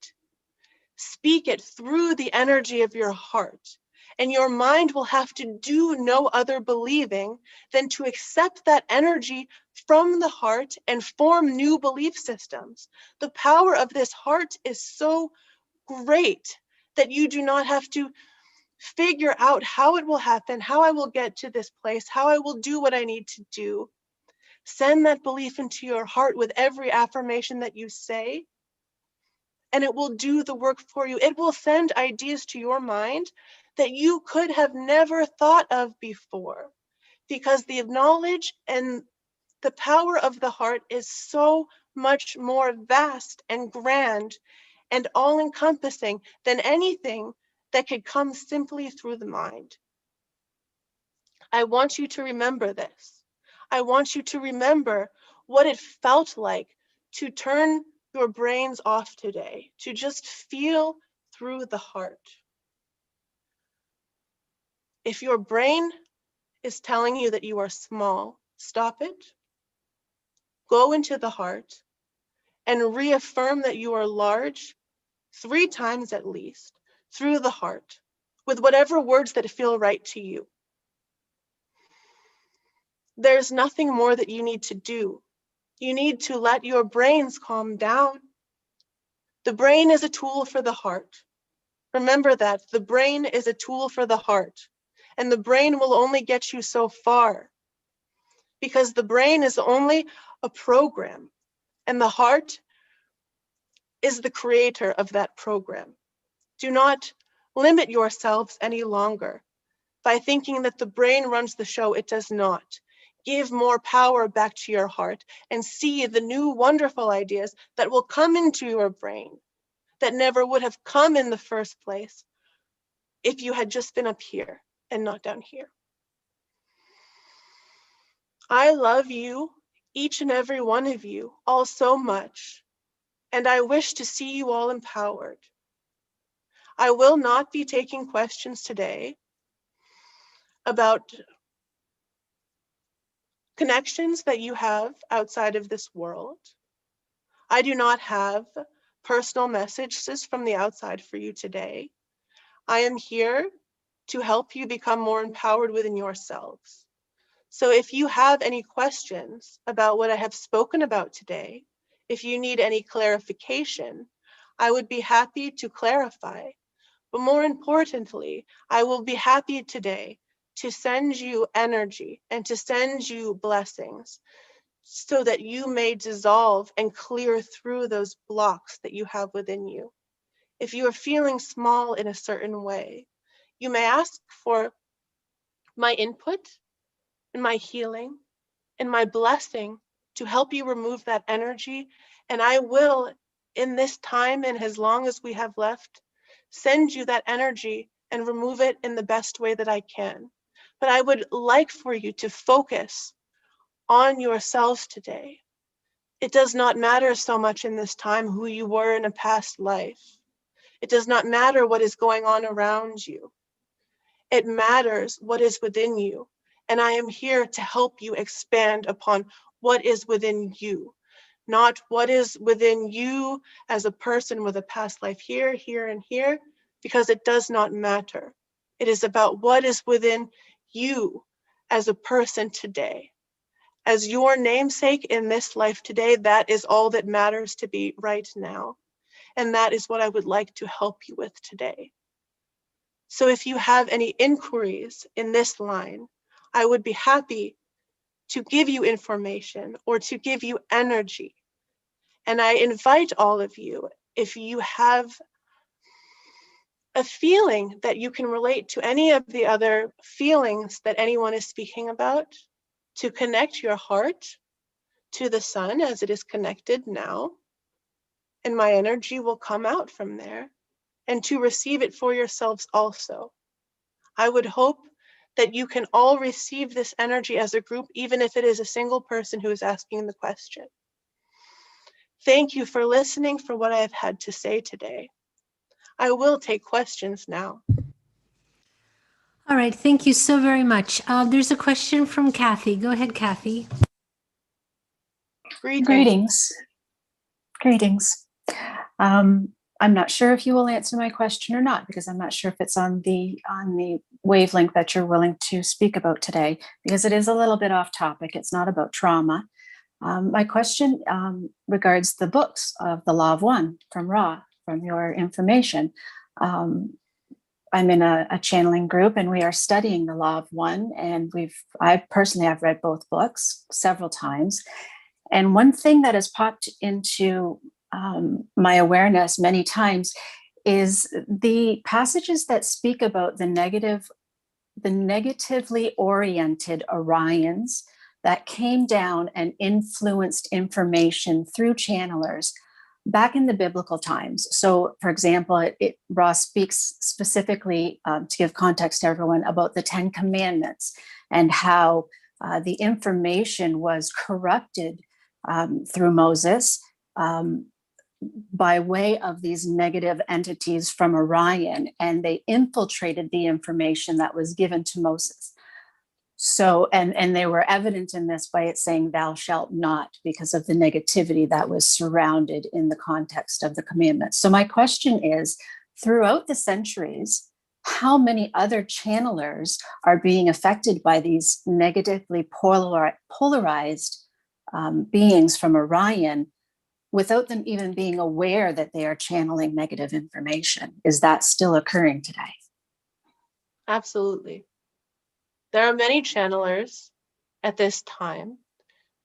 Speak it through the energy of your heart, and your mind will have to do no other believing than to accept that energy from the heart and form new belief systems. The power of this heart is so great that you do not have to figure out how it will happen, how I will get to this place, how I will do what I need to do. Send that belief into your heart with every affirmation that you say, and it will do the work for you. It will send ideas to your mind that you could have never thought of before, because the knowledge and the power of the heart is so much more vast and grand and all-encompassing than anything that could come simply through the mind. I want you to remember this. I want you to remember what it felt like to turn your brains off today, to just feel through the heart. If your brain is telling you that you are small, stop it. Go into the heart and reaffirm that you are large 3 times at least through the heart with whatever words that feel right to you. There's nothing more that you need to do. You need to let your brains calm down. The brain is a tool for the heart. Remember that. The brain is a tool for the heart. And the brain will only get you so far, because the brain is only a program, and the heart is the creator of that program. Do not limit yourselves any longer by thinking that the brain runs the show. It does not. Give more power back to your heart and see the new wonderful ideas that will come into your brain that never would have come in the first place if you had just been up here and not down here. I love you, each and every one of you, all so much, and I wish to see you all empowered. I will not be taking questions today about connections that you have outside of this world. I do not have personal messages from the outside for you today. I am here to help you become more empowered within yourselves. So if you have any questions about what I have spoken about today, if you need any clarification, I would be happy to clarify. But more importantly, I will be happy today to send you energy and to send you blessings so that you may dissolve and clear through those blocks that you have within you. If you are feeling small in a certain way, you may ask for my input and my healing and my blessing to help you remove that energy. And I will, in this time and as long as we have left, send you that energy and remove it in the best way that I can. But I would like for you to focus on yourselves today. It does not matter so much in this time who you were in a past life. It does not matter what is going on around you. It matters what is within you. And I am here to help you expand upon what is within you, not what is within you as a person with a past life here, here, and here, because it does not matter. It is about what is within you as a person today. As your namesake in this life today, that is all that matters to be right now. And that is what I would like to help you with today. So if you have any inquiries in this line, I would be happy to give you information or to give you energy. And I invite all of you, if you have a feeling that you can relate to any of the other feelings that anyone is speaking about, to connect your heart to the sun as it is connected now, and my energy will come out from there, and to receive it for yourselves also. I would hope that you can all receive this energy as a group, even if it is a single person who is asking the question. Thank you for listening for what I have had to say today. I will take questions now. All right, thank you so very much. There's a question from Kathy. Go ahead, Kathy. Greetings. Greetings. I'm not sure if you will answer my question or not, because I'm not sure if it's on the wavelength that you're willing to speak about today, because it is a little bit off topic. It's not about trauma. My question regards the books of the Law of One from Ra, from your information. I'm in a channeling group, and we are studying the Law of One, and I personally have read both books several times. And one thing that has popped into my awareness many times is the passages that speak about the negatively oriented Orions that came down and influenced information through channelers back in the biblical times. So, for example, Ross speaks specifically, to give context to everyone, about the 10 Commandments and how the information was corrupted through Moses by way of these negative entities from Orion, and they infiltrated the information that was given to Moses. So, and they were evident in this by it saying, "Thou shalt not," because of the negativity that was surrounded in the context of the commandments. So my question is, throughout the centuries, how many other channelers are being affected by these negatively polarized beings from Orion without them even being aware that they are channeling negative information? Is that still occurring today? Absolutely. There are many channelers at this time.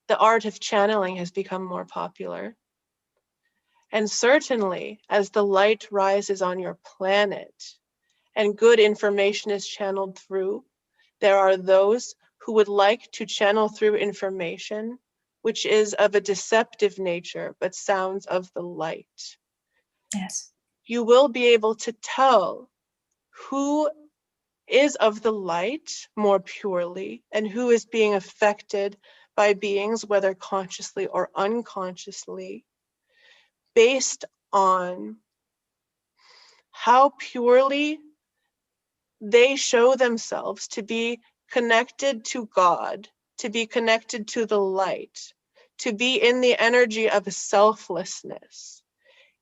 The art of channeling has become more popular. And certainly, as the light rises on your planet and good information is channeled through, there are those who would like to channel through information which is of a deceptive nature, but sounds of the light. Yes. You will be able to tell who is of the light more purely and who is being affected by beings, whether consciously or unconsciously, based on how purely they show themselves to be connected to God, to be connected to the light, to be in the energy of selflessness.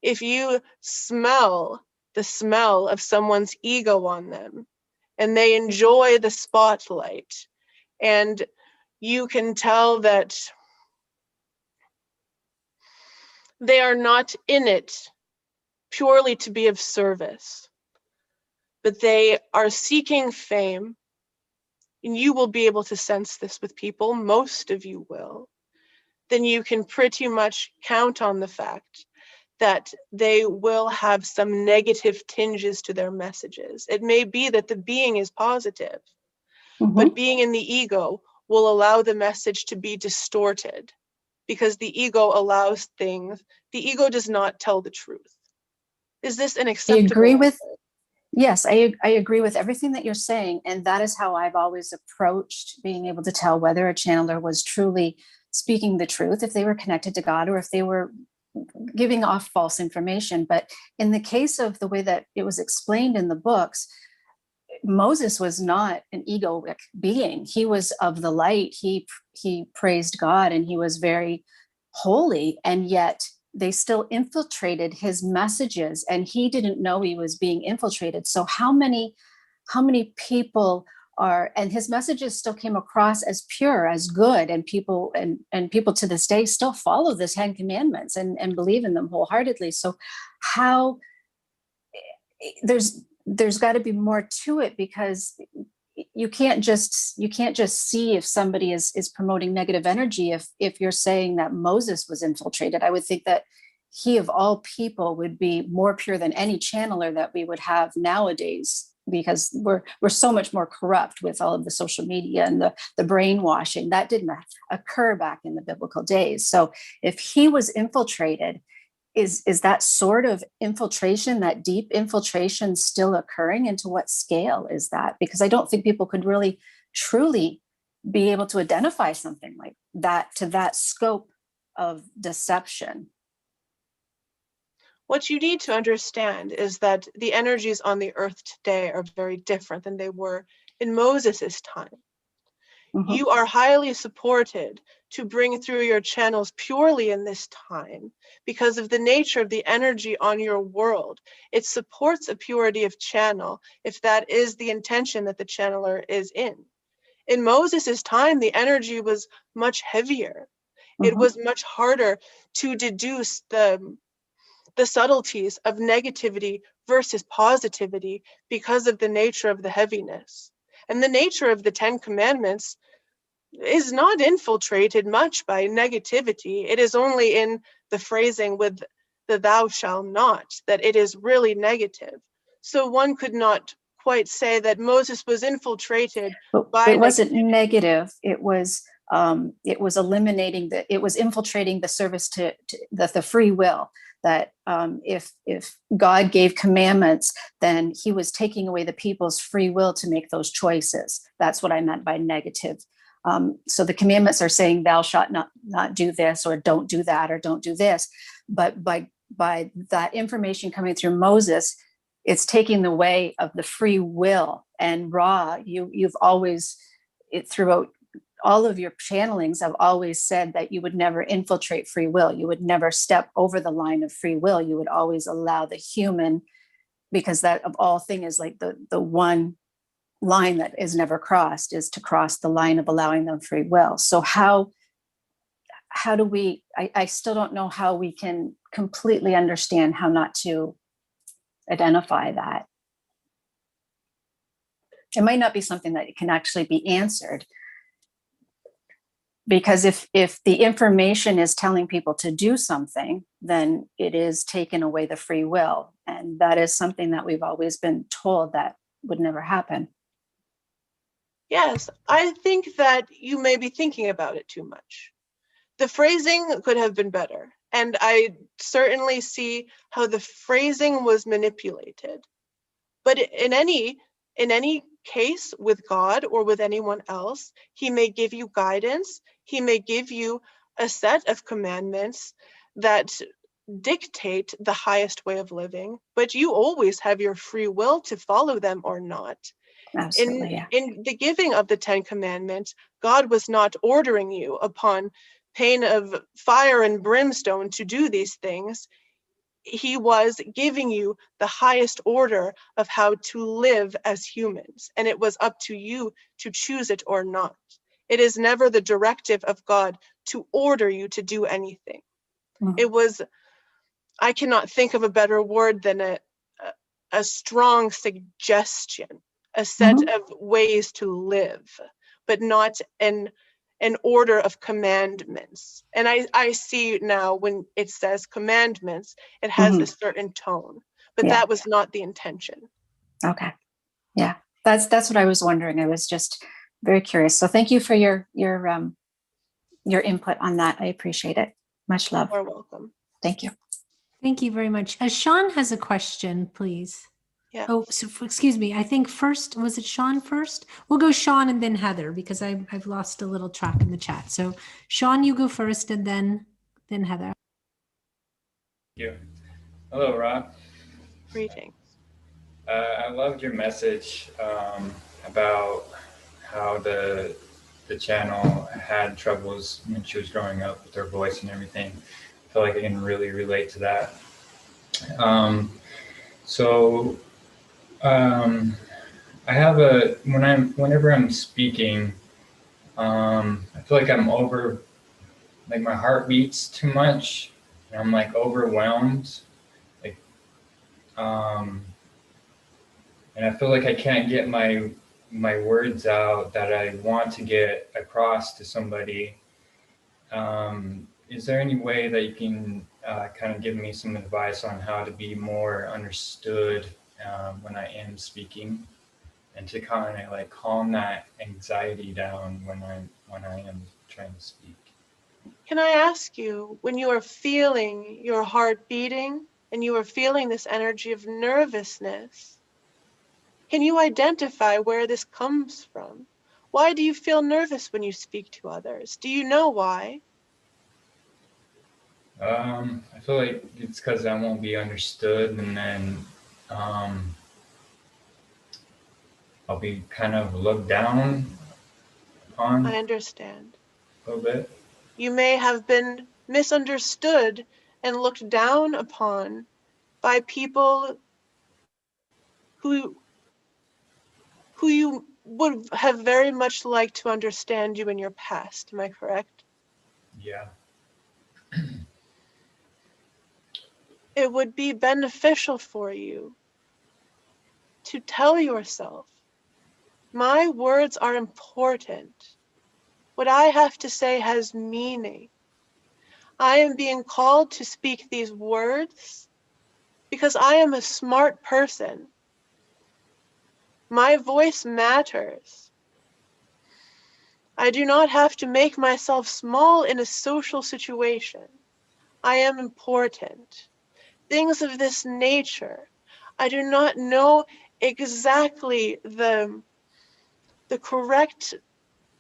If you smell the smell of someone's ego on them, and they enjoy the spotlight, and you can tell that they are not in it purely to be of service, but they are seeking fame, and you will be able to sense this with people, most of you will, then you can pretty much count on the fact that they will have some negative tinges to their messages. It may be that the being is positive, but being in the ego will allow the message to be distorted, because the ego allows things. The ego does not tell the truth. Is this an acceptable? I agree with, yes, I agree with everything that you're saying. And that is how I've always approached being able to tell whether a channeler was truly speaking the truth, if they were connected to God, or if they were giving off false information. But in the case of the way that it was explained in the books, Moses was not an egoic being. He was of the light. He praised God, and he was very holy, and yet they still infiltrated his messages, and he didn't know he was being infiltrated. So how many people are, and his messages still came across as pure, as good, and people to this day still follow the 10 Commandments and believe in them wholeheartedly. So how there's got to be more to it, because you can't just see if somebody is promoting negative energy if you're saying that Moses was infiltrated. I would think that he of all people would be more pure than any channeler that we would have nowadays, because we're so much more corrupt with all of the social media and the brainwashing. That didn't occur back in the biblical days. So if he was infiltrated, is that sort of infiltration, that deep infiltration, still occurring? And to what scale is that? Because I don't think people could really truly be able to identify something like that, to that scope of deception. What you need to understand is that the energies on the earth today are very different than they were in Moses's time. Mm-hmm. You are highly supported to bring through your channels purely in this time because of the nature of the energy on your world. It supports a purity of channel if that is the intention that the channeler is in. In Moses's time, the energy was much heavier. It was much harder to deduce the subtleties of negativity versus positivity because of the nature of the heaviness. And the nature of the 10 Commandments is not infiltrated much by negativity. It is only in the phrasing with the thou shalt not that it is really negative. So one could not quite say that Moses was infiltrated by it wasn't negative. It was eliminating it was infiltrating the service to the free will. That if God gave commandments, then he was taking away the people's free will to make those choices. That's what I meant by negative. So the commandments are saying thou shalt not do this, or don't do that, or don't do this. But by that information coming through Moses, it's taking the way of the free will. And Ra, you've always, throughout all of your channelings, I've always said that you would never infiltrate free will. You would never step over the line of free will. You would always allow the human, because that of all things is like the one line that is never crossed, is to cross the line of allowing them free will. So how do we, I still don't know how we can completely understand how not to identify that. It might not be something that can actually be answered, because if the information is telling people to do something, then it is taking away the free will. And that is something that we've always been told that would never happen. Yes, I think that you may be thinking about it too much. The phrasing could have been better, and I certainly see how the phrasing was manipulated. But in any case with God or with anyone else, he may give you guidance. He may give you a set of commandments that dictate the highest way of living, but you always have your free will to follow them or not. Absolutely, yeah. In the giving of the 10 Commandments, God was not ordering you upon pain of fire and brimstone to do these things. He was giving you the highest order of how to live as humans, and it was up to you to choose it or not. It is never the directive of God to order you to do anything. It was, I cannot think of a better word than a strong suggestion, a set of ways to live, but not an order of commandments. And I see now when it says commandments, it has a certain tone, but that was not the intention. Okay. Yeah. That's what I was wondering. I was just very curious. So thank you for your input on that. I appreciate it. Much love. You're welcome. Thank you. Thank you very much. Sean has a question, please. Yeah. Oh, so excuse me. I think first, was it Sean first? We'll go Sean and then Heather, because I've lost a little track in the chat. So Sean, you go first, and then Heather. Thank you. Hello, Rob. Greetings. I loved your message about how the channel had troubles when she was growing up with her voice and everything. I feel like I can really relate to that. I have whenever I'm speaking, I feel like I'm like my heart beats too much, and I'm like overwhelmed, and I feel like I can't get my words out that I want to get across to somebody. is there any way that you can kind of give me some advice on how to be more understood when I am speaking, and to kind of like calm that anxiety down when I am trying to speak? Can I ask you, when you are feeling your heart beating and you are feeling this energy of nervousness, can you identify where this comes from? Why do you feel nervous when you speak to others? Do you know why? I feel like it's because I won't be understood, and then I'll be kind of looked down upon I understand. a little bit. You may have been misunderstood and looked down upon by people who you would have very much liked to understand you in your past. Am I correct? Yeah. It would be beneficial for you to tell yourself, my words are important. What I have to say has meaning. I am being called to speak these words because I am a smart person. My voice matters. I do not have to make myself small in a social situation. I am important. Things of this nature. I do not know exactly the correct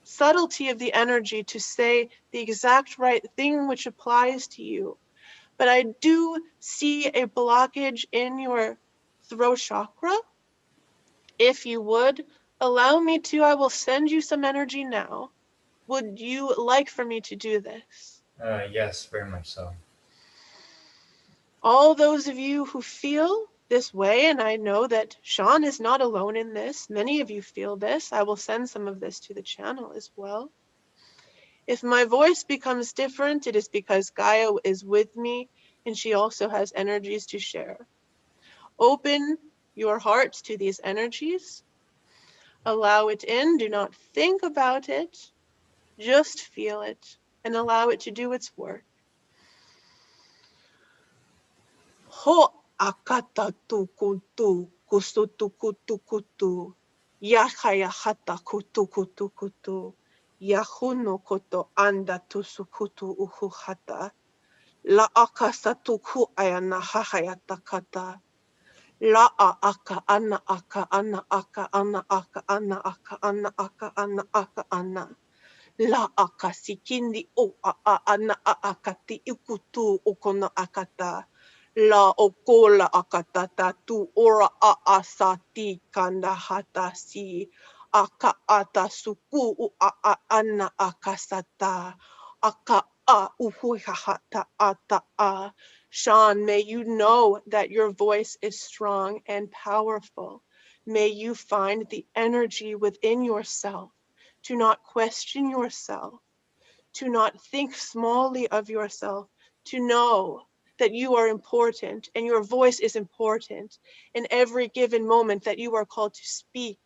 subtlety of the energy to say the exact right thing which applies to you. But I do see a blockage in your throat chakra. If you would allow me to, I will send you some energy now. Would you like for me to do this? Yes, very much so. All those of you who feel this way, and I know that Sean is not alone in this, many of you feel this, I will send some of this to the channel as well. If my voice becomes different, it is because Gaia is with me and she also has energies to share. Open your hearts to these energies. Allow it in. Do not think about it. Just feel it and allow it to do its work. Ho akata tukutu kusutukutukutu. Yakaya hata kutukutukutu. Yahuno koto anda tusukutu uhuhata. La akasa tuku ayana hahayata kata. La aka ana aka ana aka ana aka ana aka ana aka ana aka ana. La aka sikindi o a ana a akati ikutu okona akata. La okola akatata tu ora a asati kanda hata si. Aka ata suku u a ana akasata. Aka a uhuhata ata a. Sean, may you know that your voice is strong and powerful. May you find the energy within yourself to not question yourself, to not think smallly of yourself, to know that you are important and your voice is important in every given moment that you are called to speak.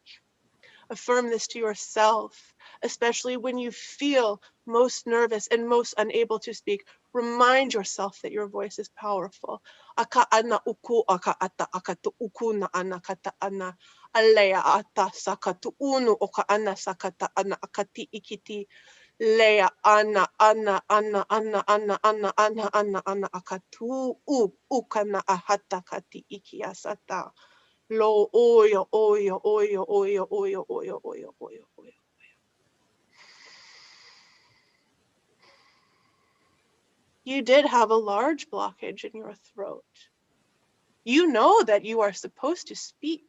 Affirm this to yourself, especially when you feel most nervous and most unable to speak. Remind yourself that your voice is powerful. Aka ana uku aka ata akatu uku na ana kata ana alea ata sakatu unu oka ana sakata ana akati ikiti lea ana ana ana ana ana ana ana ana ana akatu u ukana ahata kati iki asata. Lo oyo oyo oyo oyo oyo oyo oyo oyo oyo. You did have a large blockage in your throat. You know that you are supposed to speak.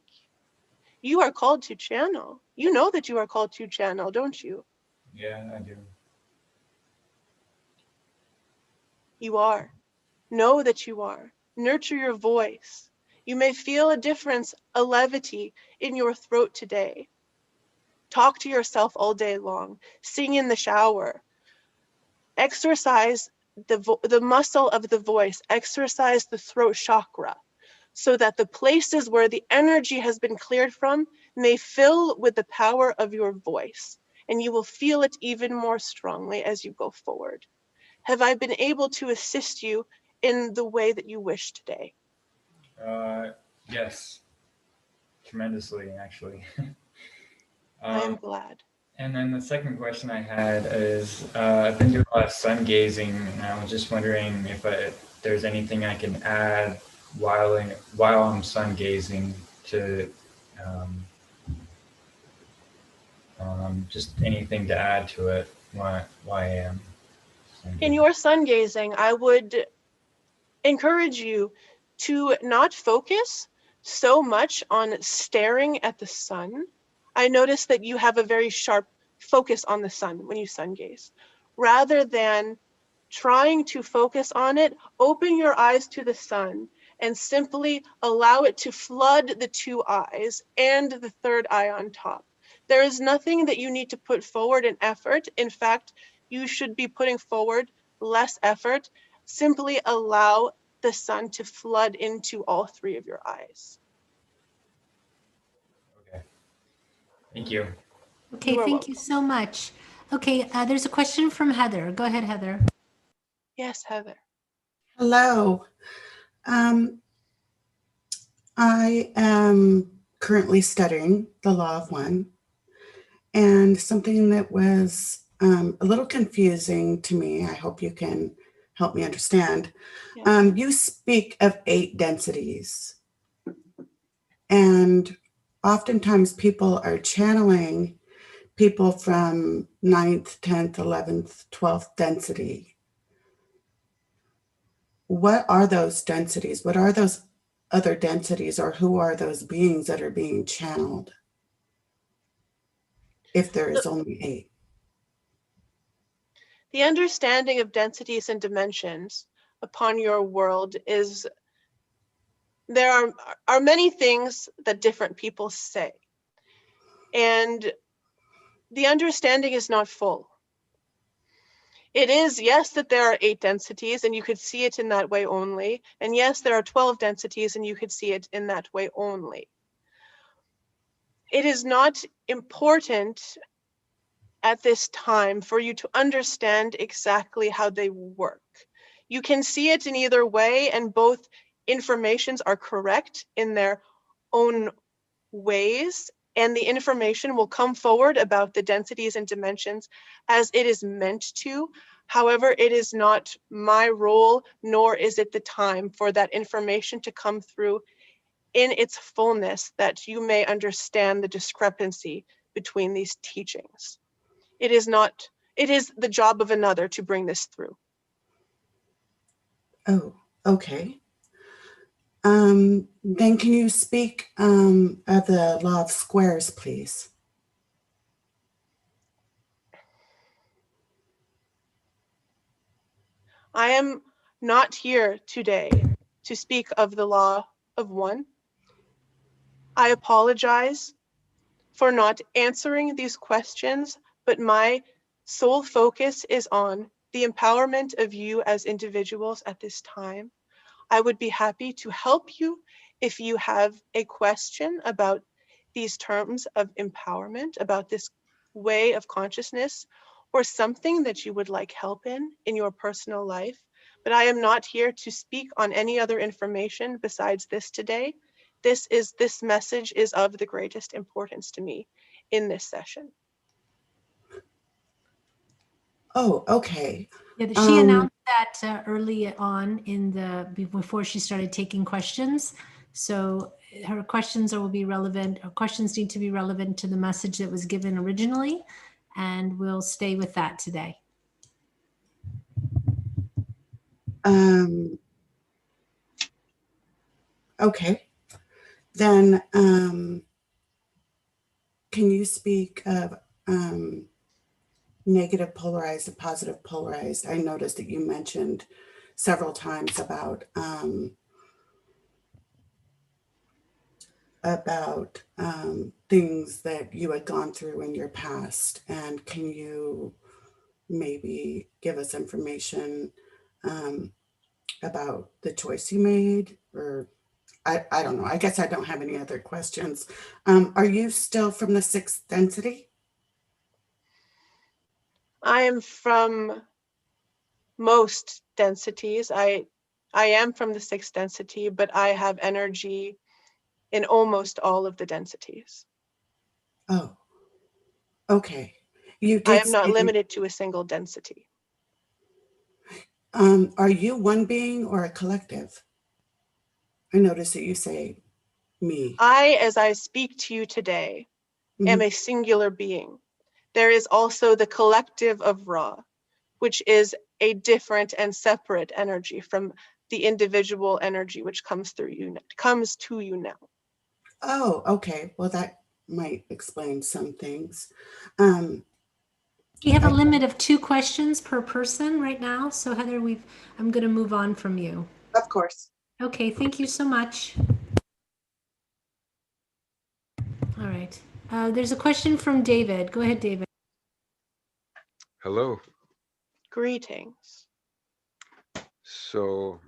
You are called to channel. You know that you are called to channel, don't you? Yeah, I do. You are. Know that you are. Nurture your voice. You may feel a difference, a levity in your throat today. Talk to yourself all day long. Sing in the shower. Exercise the muscle of the voice. Exercise the throat chakra so that the places where the energy has been cleared from may fill with the power of your voice. And you will feel it even more strongly as you go forward. Have I been able to assist you in the way that you wish today? Yes, tremendously, actually. I am glad. And then the second question I had is, I've been doing a lot of sun gazing, and I was just wondering if there's anything I can add while I'm sun gazing to just anything to add to it while I am sun In gazing. your sun gazing, I would encourage you to not focus so much on staring at the sun. I notice that you have a very sharp focus on the sun when you sun gaze. Rather than trying to focus on it, open your eyes to the sun and simply allow it to flood the two eyes and the third eye on top. There is nothing that you need to put forward in effort. In fact, you should be putting forward less effort. Simply allow the sun to flood into all three of your eyes. Okay. Thank you. Okay, You are thank you so much. Okay, there's a question from Heather. Go ahead, Heather. Yes, Heather. Hello. I am currently studying the Law of One, and something that was a little confusing to me, I hope you can help me understand. Yeah. You speak of 8 densities, and oftentimes people are channeling people from 9th, 10th, 11th, 12th density. What are those densities? What are those other densities, or who are those beings that are being channeled? If there is only 8. The understanding of densities and dimensions upon your world is, there are many things that different people say. And the understanding is not full. It is, yes, that there are 8 densities and you could see it in that way only. And yes, there are 12 densities and you could see it in that way only. It is not important at this time for you to understand exactly how they work. You can see it in either way, and both informations are correct in their own ways, and the information will come forward about the densities and dimensions as it is meant to. However, it is not my role, nor is it the time for that information to come through in its fullness, that you may understand the discrepancy between these teachings. It is the job of another to bring this through. Oh, okay. Then can you speak of the law of squares, please? I am not here today to speak of the law of one. I apologize for not answering these questions, but my sole focus is on the empowerment of you as individuals at this time. I would be happy to help you if you have a question about these terms of empowerment, about this way of consciousness, or something that you would like help in your personal life. But I am not here to speak on any other information besides this today. This message is of the greatest importance to me in this session. Oh, okay. Yeah, she announced that early on before she started taking questions. So her questions will be relevant. Her questions need to be relevant to the message that was given originally, and we'll stay with that today. Okay. Then can you speak of negative polarized and positive polarized? I noticed that you mentioned several times about things that you had gone through in your past. And can you maybe give us information about the choice you made? Or I don't know. I guess I don't have any other questions. Are you still from the 6th density? I am from most densities. I am from the 6th density, but I have energy in almost all of the densities. Oh, okay. You I did am not say, limited to a single density. are you one being or a collective? I notice that you say me. As I speak to you today, am a singular being. There is also the collective of Ra, which is a different and separate energy from the individual energy which comes to you now. Oh, okay. Well, that might explain some things. We have a limit of 2 questions per person right now. So Heather, I'm going to move on from you. Of course. Okay, thank you so much. All right. There's a question from David. Go ahead, David. Hello. Greetings. So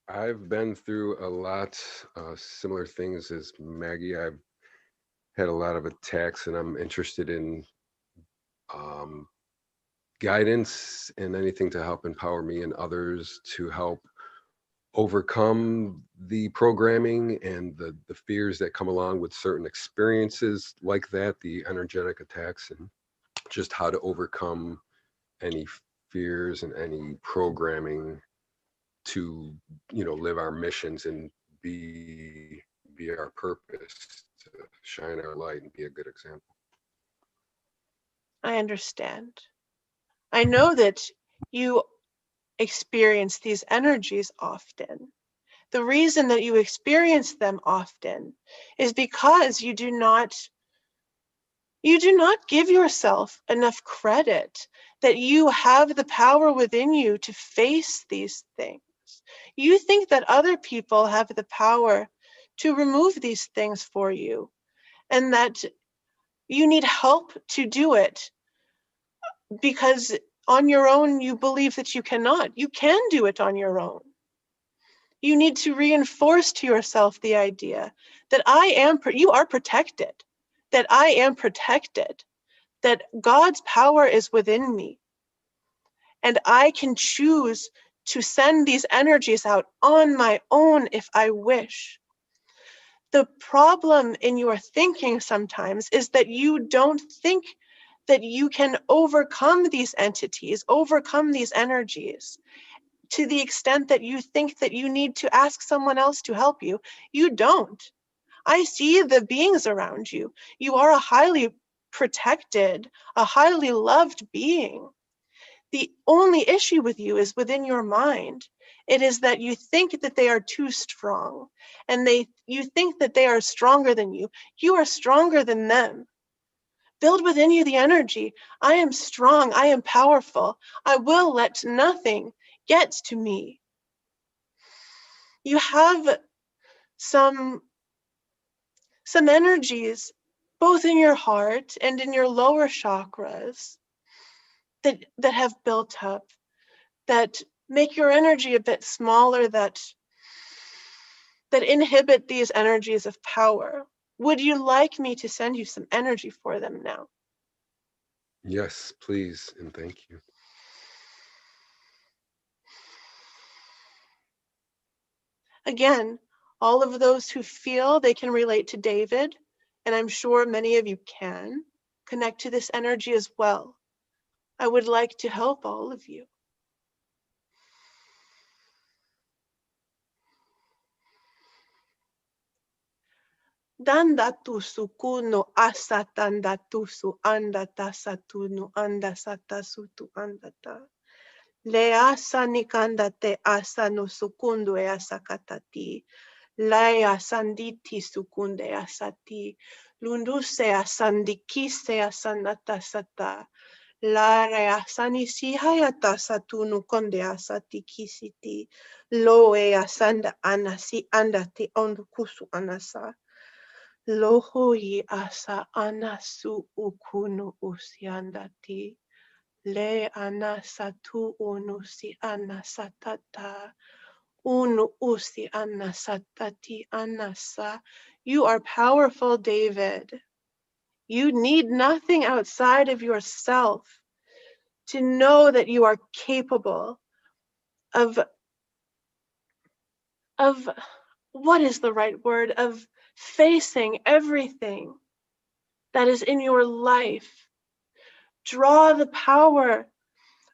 I've been through a lot similar things as Maggie. I've had a lot of attacks, and I'm interested in guidance and anything to help empower me and others to help overcome the programming and the fears that come along with certain experiences like that, the energetic attacks, and just how to overcome any fears and any programming to, you know, live our missions and be our purpose, to shine our light and be a good example. I understand. I know that you experience these energies often. The reason that you experience them often is because you do not give yourself enough credit that you have the power within you to face these things. You think that other people have the power to remove these things for you, and that you need help to do it because on your own you believe that you cannot. You can do it on your own. You need to reinforce to yourself the idea that you are protected, that I am protected, that God's power is within me, and I can choose to send these energies out on my own if I wish. The problem in your thinking sometimes is that you don't think that you can overcome these entities, overcome these energies, to the extent that you think that you need to ask someone else to help you. You don't. I see the beings around you. You are a highly protected, a highly loved being. The only issue with you is within your mind. It is that you think that they are too strong, and you think that they are stronger than you. You are stronger than them. Build within you the energy. I am strong. I am powerful. I will let nothing get to me. You have some energies, both in your heart and in your lower chakras, that have built up, that make your energy a bit smaller, that inhibit these energies of power. Would you like me to send you some energy for them now? Yes, please, and thank you. Again, all of those who feel they can relate to David, and I'm sure many of you can, connect to this energy as well. I would like to help all of you. Dandatusu kuno asatandatusu andatasatunu andasatasutu andata. Le asa nikandate asa no sukundu e asakatati. Le asanditi sukunde asati. Lunduse asandikise asanatasata. La re asanisi hayata satunu konde asati kisiti. Lo e asanda anasi andati ondukusu anasa. Lohui asa anasu ukunu usiandati. Le anasatu unusi anasatata. Unu usi anasatati anasa. You are powerful, David. You need nothing outside of yourself to know that you are capable of what is the right word, of facing everything that is in your life. Draw the power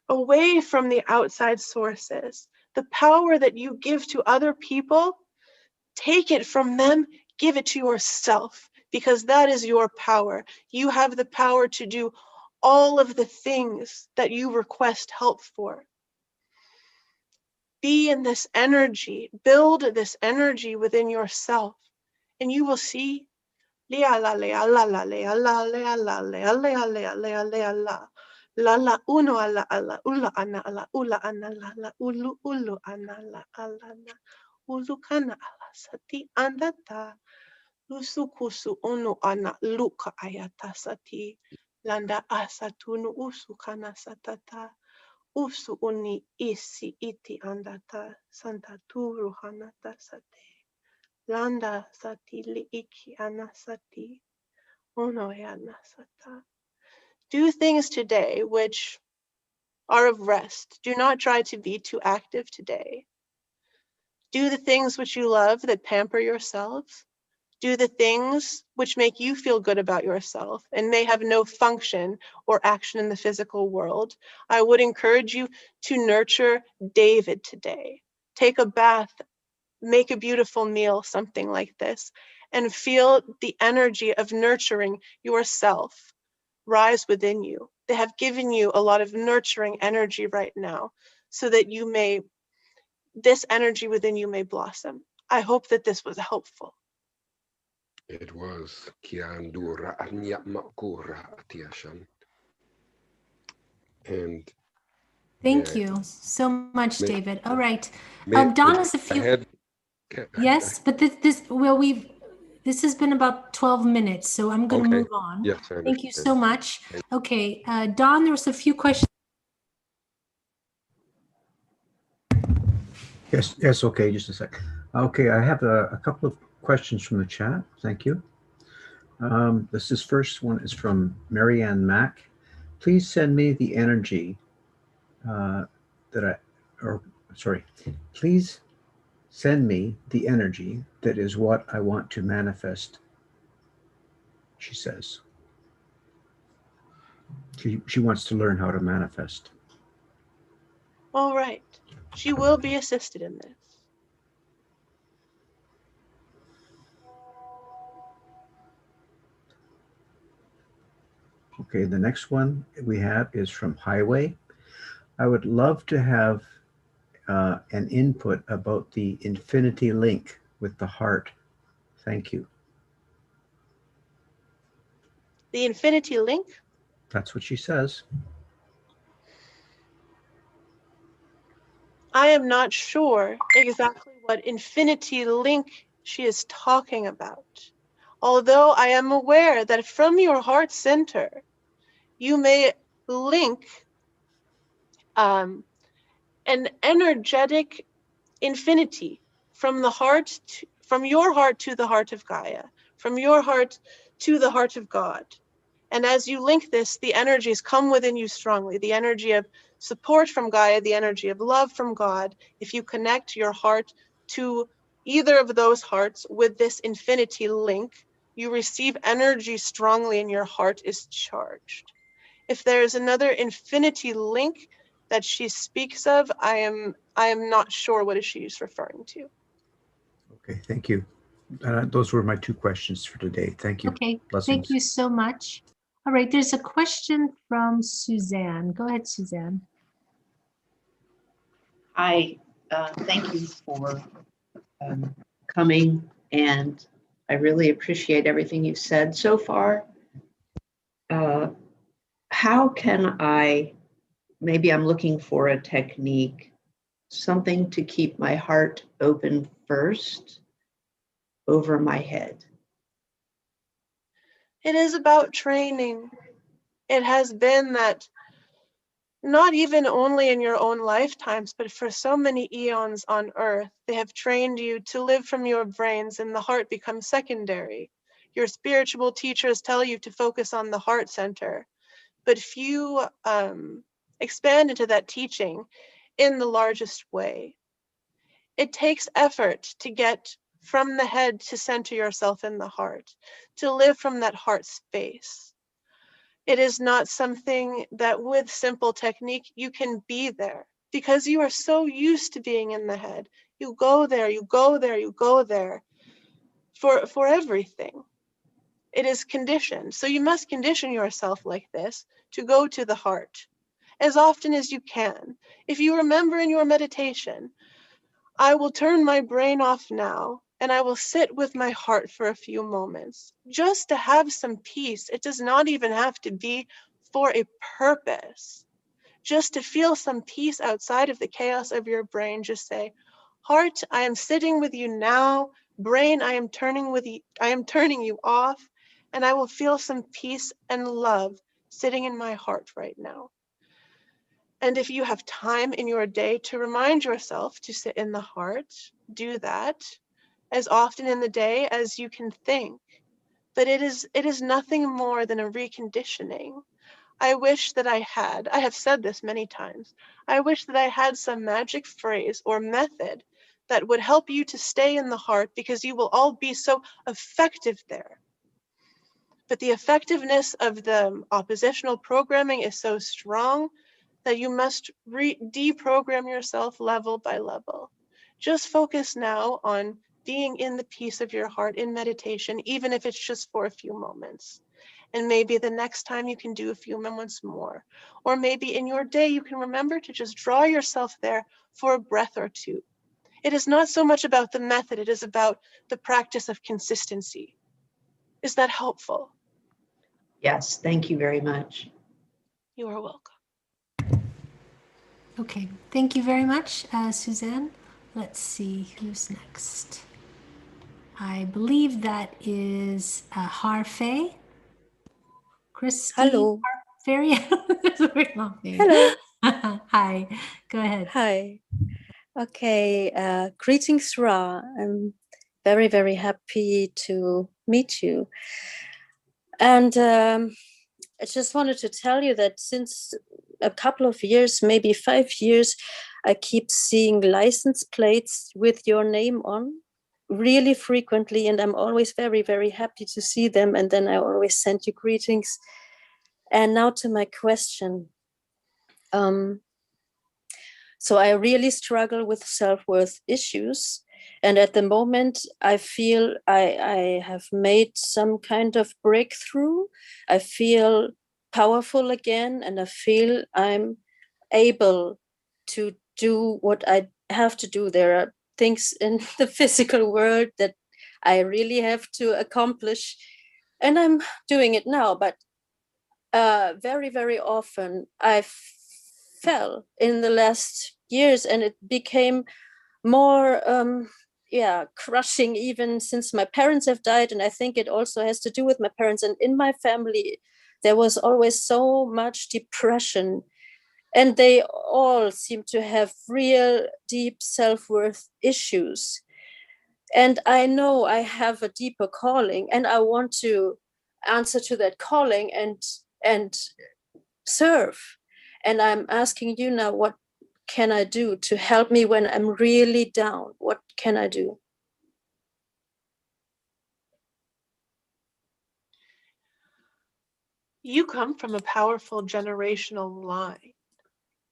away from the outside sources. The power that you give to other people, take it from them, give it to yourself, because that is your power. You have the power to do all of the things that you request help for. Be in this energy, build this energy within yourself, and you will see. La la la la la la la la la la la la la la la. La la uno ala ala ula ana ala ula ana la la ulu ulu ana la ala na ulu kana ala sati andata lusu kusu unu ana luka ayata sati landa asatunu usu kana satata usu uni isi iti andata santa turu hanata sati landa sati li iki ana sati uno yana sata. Do things today which are of rest. Do not try to be too active today. Do the things which you love that pamper yourselves. Do the things which make you feel good about yourself and may have no function or action in the physical world. I would encourage you to nurture David today. Take a bath, make a beautiful meal, something like this, and feel the energy of nurturing yourself rise within you. They have given you a lot of nurturing energy right now so that this energy within you may blossom. I hope that this was helpful. It was. And Thank yeah, you so much, may- David. All right. may- Don has a few. I Yes, but this has been about 12 minutes, so I'm going to Okay. move on. Yes, I Thank you understand. so much. Okay, Don, there was a few questions. Yes, okay, just a sec. Okay, I have a couple of questions from the chat. Thank you. This first one is from Marianne Mack. Please send me the energy please send me the energy that is what I want to manifest, she says. She wants to learn how to manifest. All right. She will be assisted in this. Okay, the next one we have is from Highway. I would love to have an input about the infinity link with the heart. Thank you. The infinity link? That's what she says. I am not sure exactly what infinity link she is talking about. Although I am aware that from your heart center, you may link an energetic infinity from the heart from your heart to the heart of Gaia, from your heart to the heart of God. And as you link this, the energies come within you strongly, the energy of support from Gaia, the energy of love from God. If you connect your heart to either of those hearts with this infinity link, you receive energy strongly and your heart is charged. If there's another infinity link that she speaks of, I am not sure what she's referring to. Okay, thank you. Those were my two questions for today. Thank you. Okay, Blessings. thank you so much. All right, there's a question from Suzanne. Go ahead, Suzanne. Hi, thank you for coming, and I really appreciate everything you've said so far. How can maybe I'm looking for a technique, something to keep my heart open first over my head. It is about training. It has been that not even only in your own lifetimes, but for so many eons on earth, they have trained you to live from your brains and the heart becomes secondary. Your spiritual teachers tell you to focus on the heart center, but few expand into that teaching in the largest way. It takes effort to get from the head to center yourself in the heart, to live from that heart space. It is not something that with simple technique you can be there, because you are so used to being in the head. You go there, you go there, you go there for everything. It is conditioned. So you must condition yourself like this to go to the heart as often as you can. If you remember in your meditation, I will turn my brain off now and I will sit with my heart for a few moments just to have some peace. It does not even have to be for a purpose. Just to feel some peace outside of the chaos of your brain. Just say, heart, I am sitting with you now. Brain, I am turning you off, and I will feel some peace and love sitting in my heart right now. And if you have time in your day to remind yourself to sit in the heart, do that as often in the day as you can think. But it is nothing more than a reconditioning. I wish that I have said this many times, I wish that I had some magic phrase or method that would help you to stay in the heart, because you will all be so effective there. But the effectiveness of the oppositional programming is so strong that you must deprogram yourself level by level. Just focus now on being in the peace of your heart in meditation, even if it's just for a few moments. And maybe the next time you can do a few moments more. Or maybe in your day you can remember to just draw yourself there for a breath or two. It is not so much about the method, it is about the practice of consistency. Is that helpful? Yes, thank you very much. You are welcome. Okay, thank you very much, Suzanne. Let's see who's next. I believe that is Harfei. Christine. Hello. That's a very long name. Hello. Hi, go ahead. Hi. Okay, greetings, Ra. I'm very, very happy to meet you. And I just wanted to tell you that since a couple of years, maybe 5 years, I keep seeing license plates with your name on really frequently, and I'm always very, very happy to see them. And then I always send you greetings. And now to my question. So I really struggle with self-worth issues. And at the moment, I feel I have made some kind of breakthrough. I feel powerful again, and I feel I'm able to do what I have to do. There are things in the physical world that I really have to accomplish, and I'm doing it now. But very, very often I fell in the last years, and it became more crushing, even since my parents have died. And I think it also has to do with my parents. And in my family, there was always so much depression, and they all seem to have real deep self-worth issues. And I know I have a deeper calling, and I want to answer to that calling and serve. And I'm asking you now, what can I do to help me when I'm really down? What can I do? You come from a powerful generational line.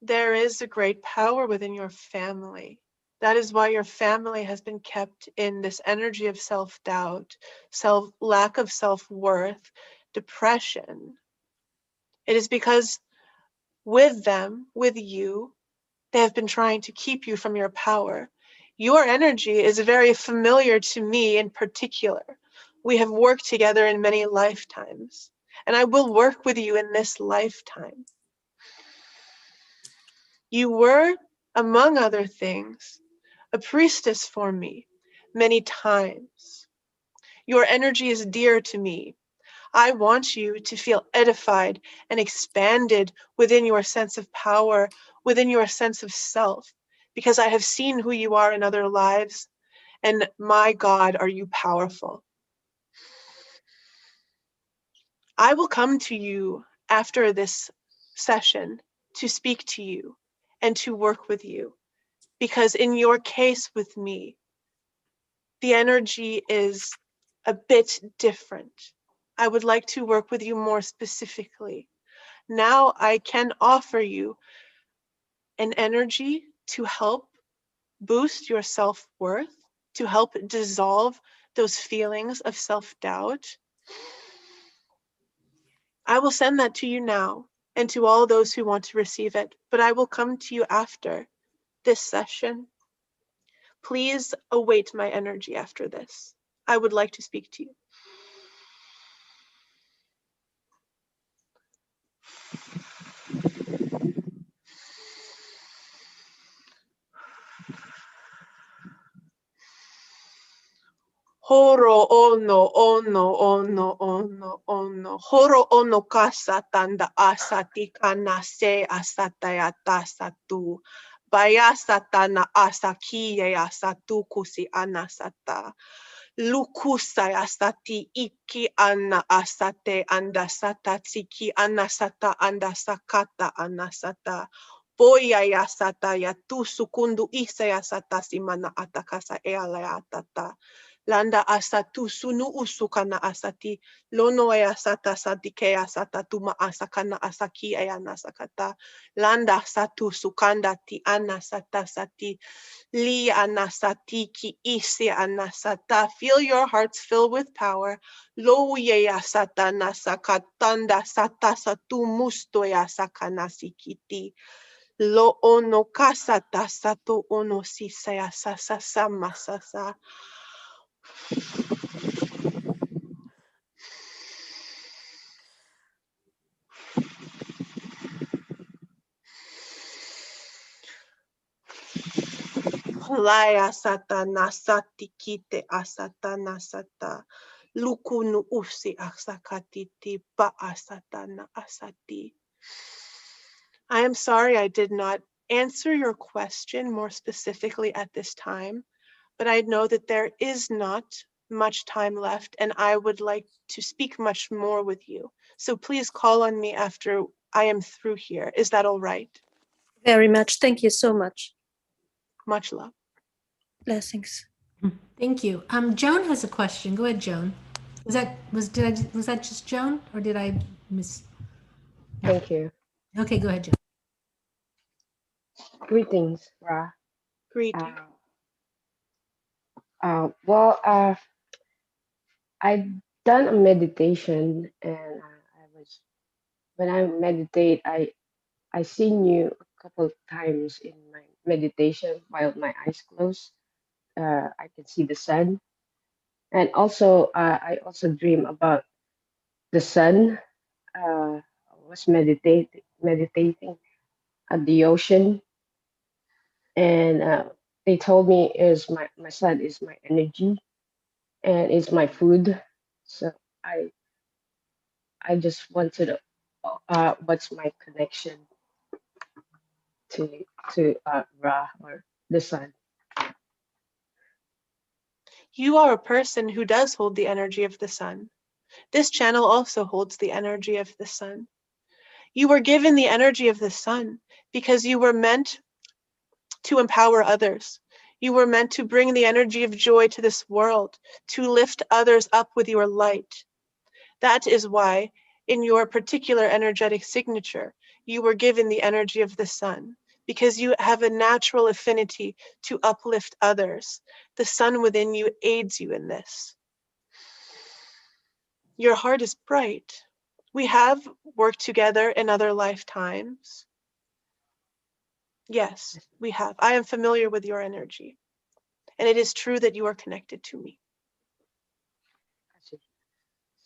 There is a great power within your family. That is why your family has been kept in this energy of self-doubt, lack of self-worth, depression. It is because with them, with you, they have been trying to keep you from your power. Your energy is very familiar to me in particular. We have worked together in many lifetimes, and I will work with you in this lifetime. You were, among other things, a priestess for me many times. Your energy is dear to me. I want you to feel edified and expanded within your sense of power, within your sense of self, because I have seen who you are in other lives, and my God, are you powerful. I will come to you after this session to speak to you and to work with you. Because in your case with me, the energy is a bit different. I would like to work with you more specifically. Now I can offer you an energy to help boost your self-worth, to help dissolve those feelings of self-doubt. I will send that to you now and to all those who want to receive it, but I will come to you after this session. Please await my energy after this. I would like to speak to you. Horo ono ono ono ono ono. Horo ono kasa tanda asati kana se asatayata satu. Bayasatana asakiye asatu kusi anasata. Lukusay asati iki ana asate andasata tsiki anasata andasakata anasata. Boya yasata yatu sukundu isa yasata simana atakasa ealayatata. Landa asatu sunu usukana asati lono asata sadike asata tuma asakana asaki ayana sakata landa satu sukanda ti anasata sati li anasati ki isi anasata. Feel your hearts fill with power. Lo ye asata nasakatanda sata satu musto asakana sikiti. Lo ono kasata sato ono sisaya sasa samasasa. Laya sata nasati kite asata nasata. Lukunu usi asakatiti ba asata na asati. I am sorry I did not answer your question more specifically at this time, but I know that there is not much time left and I would like to speak much more with you. So please call on me after I am through here. Is that all right? Very much. Thank you so much. Much love. Blessings. Thank you. Joan has a question. Go ahead, Joan. Was that just Joan, or did I miss? Thank you. Okay, go ahead, Joan. Greetings, Ra. Greetings. I've done a meditation, and when I meditate, I seen you a couple of times in my meditation while my eyes closed. I can see the sun, and also I also dream about the sun. I was meditating at the ocean, and they told me is my sun is my energy and it's my food. So I I just wanted to what's my connection to Ra or the sun. You are a person who does hold the energy of the sun. This channel also holds the energy of the sun. You were given the energy of the sun because you were meant to empower others. You were meant to bring the energy of joy to this world, to lift others up with your light. That is why, in your particular energetic signature, you were given the energy of the sun, because you have a natural affinity to uplift others. The sun within you aids you in this. Your heart is bright. We have worked together in other lifetimes. Yes, we have. I am familiar with your energy. And it is true that you are connected to me.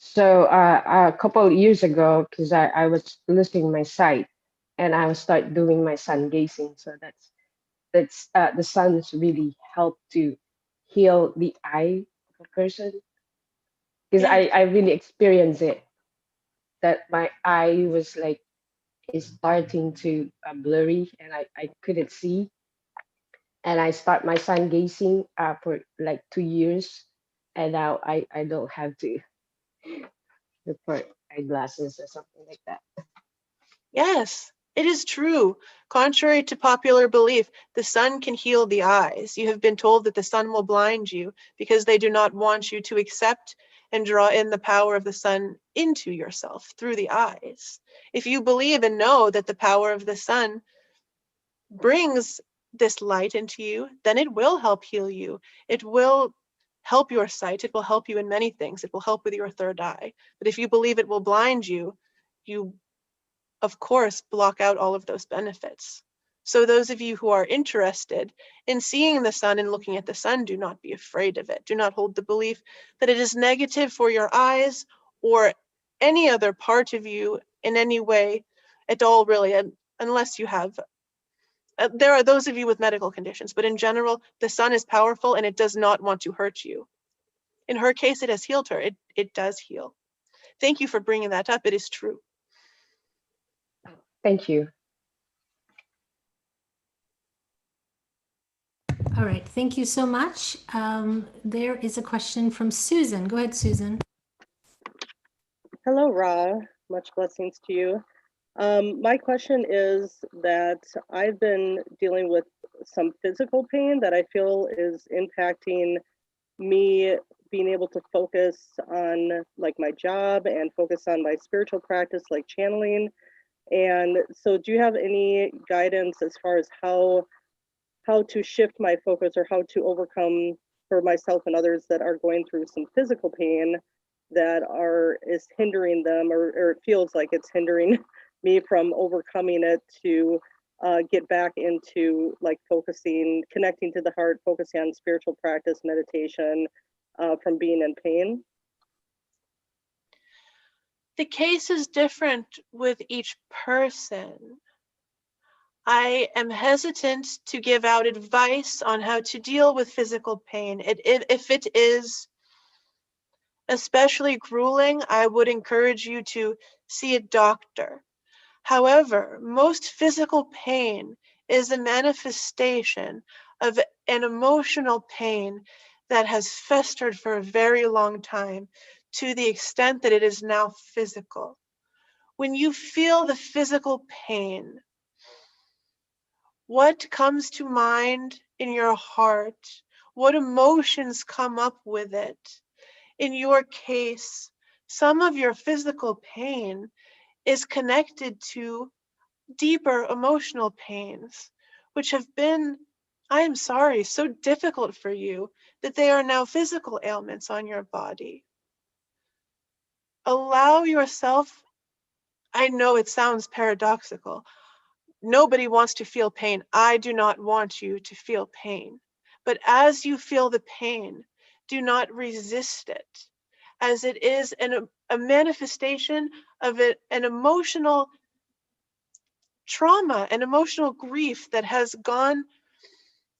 So a couple of years ago, because I was losing my sight, and I was start doing my sun gazing. So that's the sun's really helped to heal the eye of a person, because Yes. I really experienced it, that my eye was like is starting to blurry, and I couldn't see, and I start my sun gazing for like 2 years, and now I don't have to look for eyeglasses or something like that. Yes, It is true. Contrary to popular belief, the sun can heal the eyes. You have been told that the sun will blind you because they do not want you to accept and draw in the power of the sun into yourself through the eyes. If you believe and know that the power of the sun brings this light into you, then it will help heal you. It will help your sight. It will help you in many things. It will help with your third eye. But if you believe it will blind you, you, of course, block out all of those benefits. So those of you who are interested in seeing the sun and looking at the sun, do not be afraid of it. Do not hold the belief that it is negative for your eyes or any other part of you in any way at all, really, unless you have there are those of you with medical conditions, but in general, the sun is powerful and it does not want to hurt you. In her case, it has healed her. It does heal. Thank you for bringing that up. It is true. Thank you. All right, thank you so much. There is a question from Susan. Go ahead, Susan. Hello, Ra. Much blessings to you. My question is that I've been dealing with some physical pain that I feel is impacting me being able to focus on like my job and focus on my spiritual practice like channeling. And so do you have any guidance as far as how to shift my focus or how to overcome for myself and others that are going through some physical pain that is hindering them, or it feels like it's hindering me from overcoming it, to get back into like focusing, connecting to the heart, focusing on spiritual practice, meditation, from being in pain? The case is different with each person. I am hesitant to give out advice on how to deal with physical pain. If it is especially grueling, I would encourage you to see a doctor. However, most physical pain is a manifestation of an emotional pain that has festered for a very long time, to the extent that it is now physical. When you feel the physical pain, what comes to mind in your heart? What emotions come up with it? In your case, some of your physical pain is connected to deeper emotional pains, which have been, I am sorry, so difficult for you that they are now physical ailments on your body. Allow yourself, I know it sounds paradoxical. Nobody wants to feel pain. I do not want you to feel pain. But as you feel the pain, do not resist it, as it is a manifestation of an emotional trauma, an emotional grief that has gone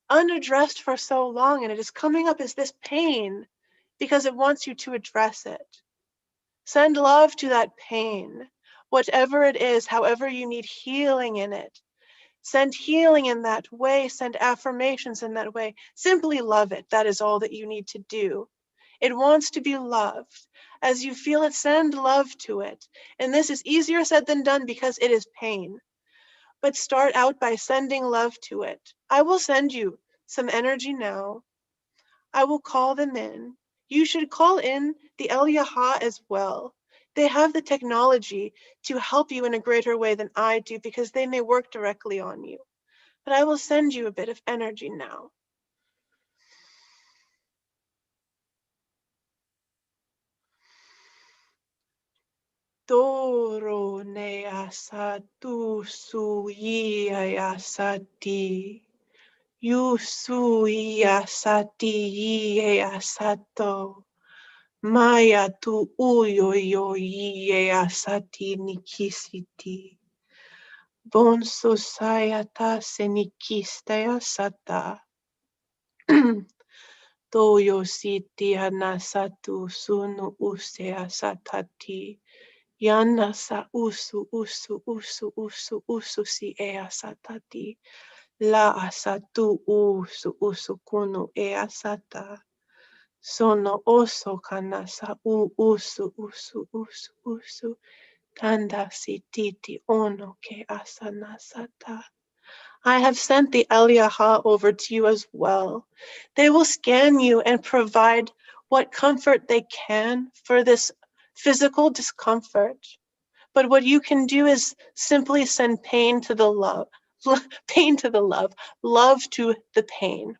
unaddressed for so long, and it is coming up as this pain because it wants you to address it. Send love to that pain, whatever it is, however you need healing in it. Send healing in that way, send affirmations in that way. Simply love it. That is all that you need to do. It wants to be loved. As you feel it, send love to it. And this is easier said than done because it is pain. But start out by sending love to it. I will send you some energy now. I will call them in. You should call in the El Yaha as well. They have the technology to help you in a greater way than I do because they may work directly on you. But I will send you a bit of energy now. Doro ne asatu su yi asati. Yusu asati yi asato. Maya tu uyo yo yi asati nikisiti. Bonso sayata senikiste asata. Toyo siti anasatu sunu use asatati. Yanasa usu si asatati. La asatu usu kunu asata. Sono oso kanasa usu. Kanda sititi ono ke asana sata. I have sent the Eliyaha over to you as well. They will scan you and provide what comfort they can for this physical discomfort. But what you can do is simply send pain to the love, pain to the love to the pain.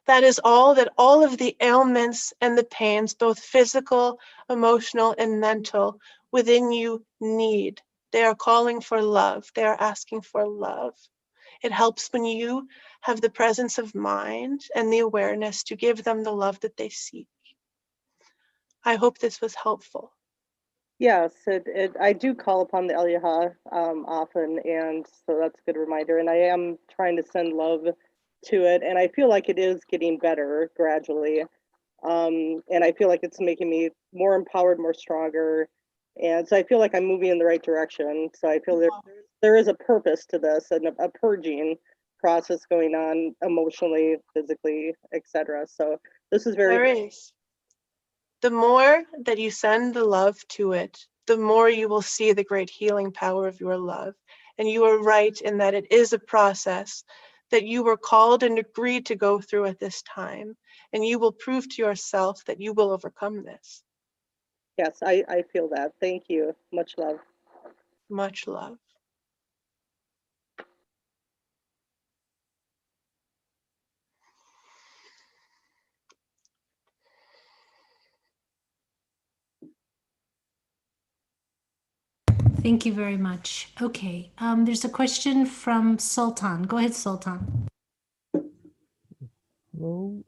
That is all that all of the ailments and the pains, both physical, emotional, and mental, within you need. They are calling for love. They are asking for love. It helps when you have the presence of mind and the awareness to give them the love that they seek. I hope this was helpful. Yes, I do call upon the Eliyaha often, and so that's a good reminder. And I am trying to send love to it, and I feel like it is getting better gradually. And I feel like it's making me more empowered, more stronger, and so I feel like I'm moving in the right direction. So I feel there is a purpose to this and a purging process going on emotionally, physically, etc. So this is very. There is. The more that you send the love to it, the more you will see the great healing power of your love. And you are right in that it is a process that you were called and agreed to go through at this time. And you will prove to yourself that you will overcome this. Yes, I feel that. Thank you. Much love. Much love. Thank you very much. Okay, there's a question from Sultan. Go ahead, Sultan. Hello,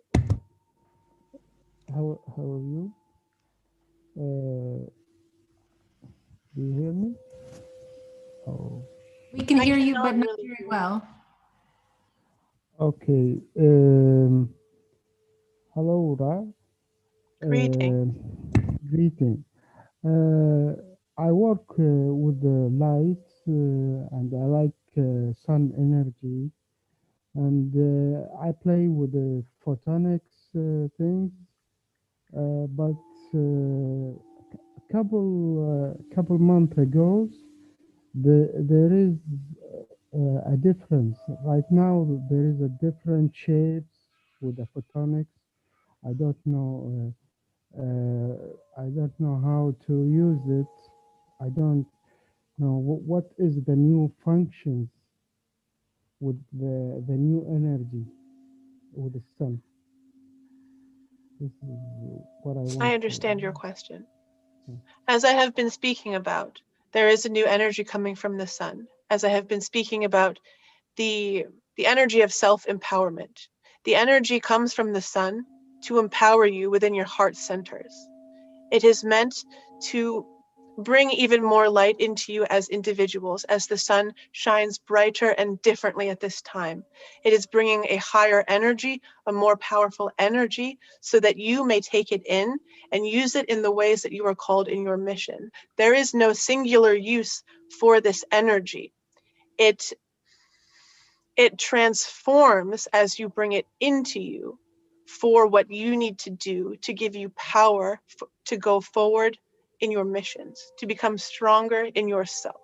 how are you? Do you hear me? Oh, We can hear you, but not really very well. okay. Hello, Ra. Greeting. Greeting. I work with the lights and I like sun energy, and I play with the photonics things, but couple months ago, there is a difference. Right now, there is a different shapes with the photonics. I don't know. I don't know how to use it. I don't know what is the new functions with the new energy with the sun. This is what I want I to. understand your question. As I have been speaking about, there is a new energy coming from the sun. As I have been speaking about the energy of self-empowerment. The energy comes from the sun to empower you within your heart centers. It is meant to bring even more light into you as individuals as the sun shines brighter and differently at this time. It is bringing a higher energy, a more powerful energy, so that you may take it in and use it in the ways that you are called in your mission. There is no singular use for this energy. It transforms as you bring it into you for what you need to do to give you power to go forward in your missions, to become stronger in yourself.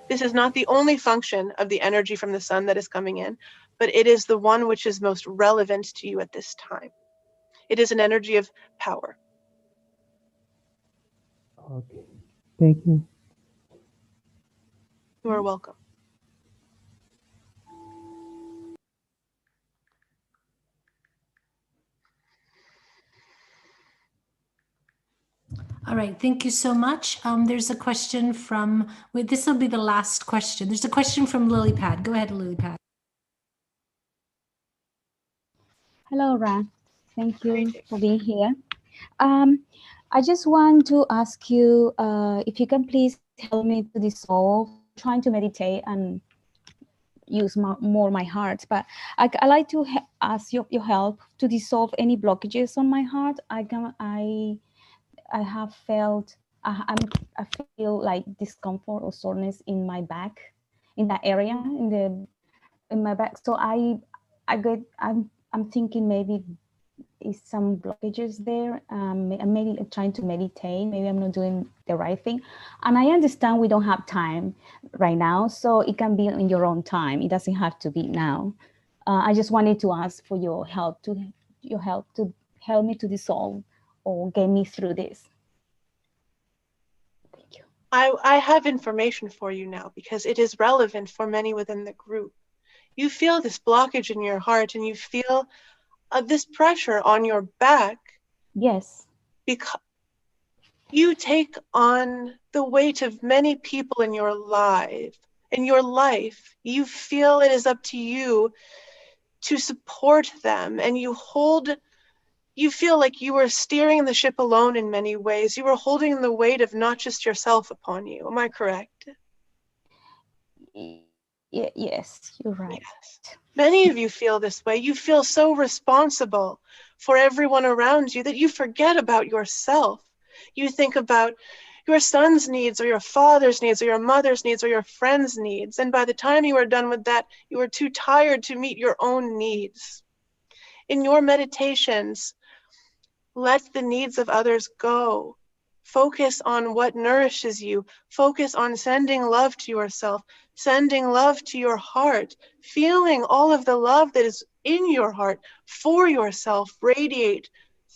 This is not the only function of the energy from the sun that is coming in, but it is the one which is most relevant to you at this time. It is an energy of power. Okay, thank you. You are welcome. All right, thank you so much. There's a question from, wait, this will be the last question. There's a question from Lilypad. Go ahead, Lilypad. Hello, Ra. Thank you for being here. I just want to ask you if you can please help me to dissolve, trying to meditate and use more my heart, but I like to ask your help to dissolve any blockages on my heart. I have felt, I feel like discomfort or soreness in my back, in that area, in my back. So I'm thinking maybe is some blockages there. I'm maybe trying to meditate. Maybe I'm not doing the right thing. And I understand we don't have time right now, so it can be in your own time. It doesn't have to be now. I just wanted to ask for your help to help me to dissolve or get me through this. Thank you. I have information for you now because it is relevant for many within the group. You feel this blockage in your heart and you feel this pressure on your back. Yes. Because you take on the weight of many people in your life. You feel it is up to you to support them, and you feel like you are steering the ship alone in many ways. You are holding the weight of not just yourself upon you. Am I correct? Yes, you're right. Yes. Many of you feel this way. You feel so responsible for everyone around you that you forget about yourself. You think about your son's needs or your father's needs or your mother's needs or your friend's needs. And by the time you are done with that, you are too tired to meet your own needs. In your meditations, let the needs of others go. Focus on what nourishes you. Focus on sending love to yourself, sending love to your heart, feeling all of the love that is in your heart for yourself radiate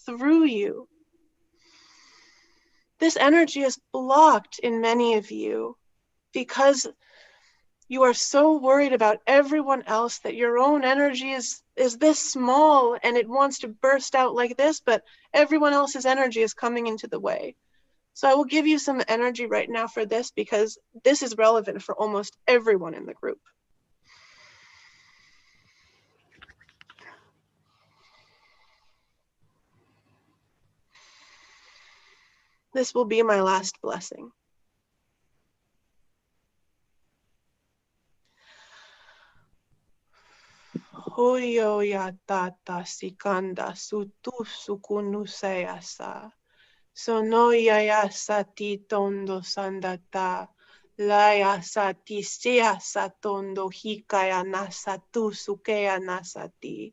through you. This energy is blocked in many of you because you are so worried about everyone else that your own energy is this small and it wants to burst out like this, but everyone else's energy is coming into the way. So I will give you some energy right now for this because this is relevant for almost everyone in the group. This will be my last blessing. Hoyo ya tata sikanda sutu sukunuseyasa. Sonoya ya sati tondo sandata. Laya sati sea satondo hikaya nasatu sukeya nasati.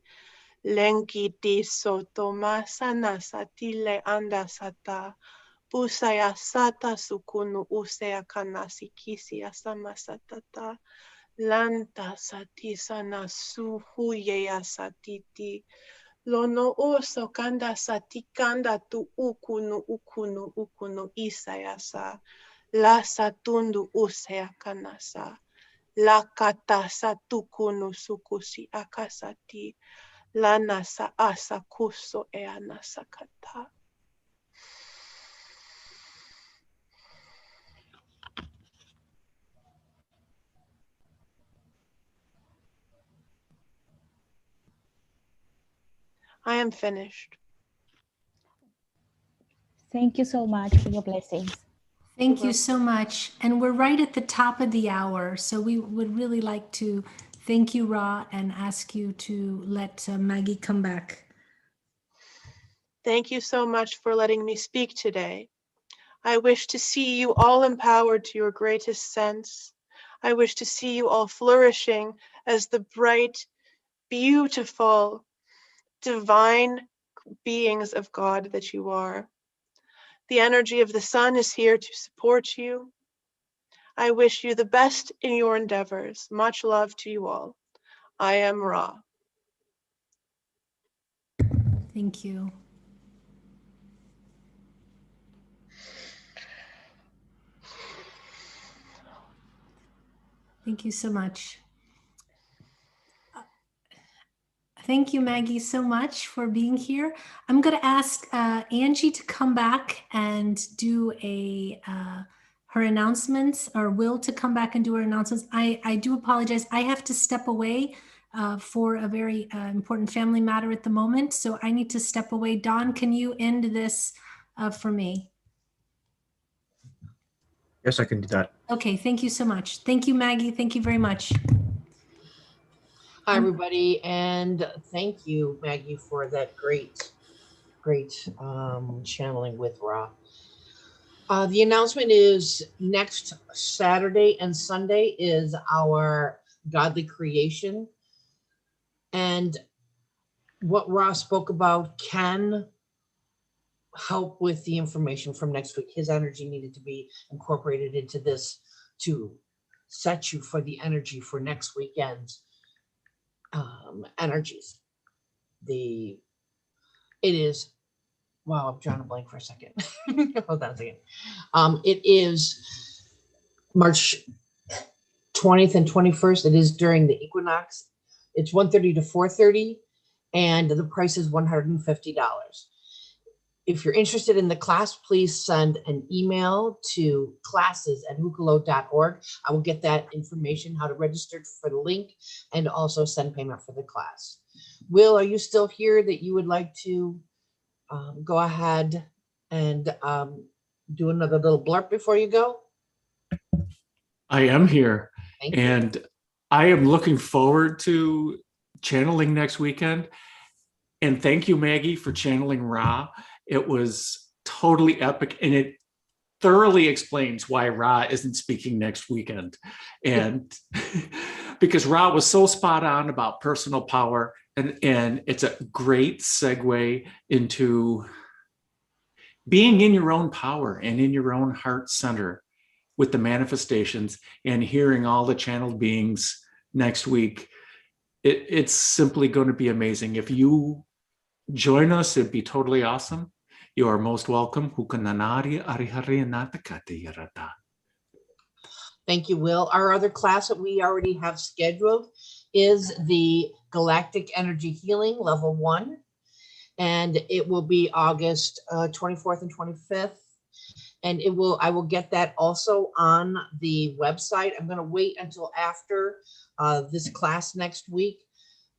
Lenkiti sotomasa nasati le anda sata. Pusaya sata sukunu usea kanasi kisi asamasatata. Lanta sati sana suhuye ya satiti. Lono oso kanda sati kanda tu ukunu isayasa. La satundu usea kanasa. La kata satukunu sukusi akasati. La nasa asa kuso ea nasakata. I am finished. Thank you so much for your blessings. Thank you so much. And we're right at the top of the hour. So we would really like to thank you, Ra, and ask you to let Maggie come back. Thank you so much for letting me speak today. I wish to see you all empowered to your greatest sense. I wish to see you all flourishing as the bright, beautiful, divine beings of God that you are. The energy of the sun is here to support you. I wish you the best in your endeavors. Much love to you all. I am Ra. Thank you. Thank you so much. Thank you, Maggie, so much for being here. I'm going to ask Angie to come back and do her announcements, or Will to come back and do her announcements. I do apologize. I have to step away for a very important family matter at the moment, so I need to step away. Dawn, can you end this for me? Yes, I can do that. Okay, thank you so much. Thank you, Maggie. Thank you very much. Hi, everybody, and thank you, Maggie, for that great channeling with Ra. The announcement is next Saturday and Sunday is our godly creation. And what Ross spoke about can help with the information from next week. His energy needed to be incorporated into this to set you for the energy for next weekend's energies. It is, wow, I'm drawing a blank for a second. Hold on a second. It is March 20th and 21st. It is during the equinox. It's 1:30 to 4:30, and the price is $150. If you're interested in the class, please send an email to classes@hucolo.org. I will get that information, how to register for the link, and also send payment for the class. Will, are you still here that you would like to go ahead and do another little blurb before you go? I am here. Thank you. And I am looking forward to channeling next weekend. And thank you, Maggie, for channeling Ra. It was totally epic, and it thoroughly explains why Ra isn't speaking next weekend. And because Ra was so spot on about personal power, and it's a great segue into being in your own power and in your own heart center with the manifestations, and hearing all the channeled beings next week. It's simply going to be amazing. If you join us, it'd be totally awesome. You are most welcome. Thank you, Will. Our other class that we already have scheduled is the Galactic Energy Healing Level 1. And it will be August 24th and 25th. And I will get that also on the website. I'm going to wait until after this class next week.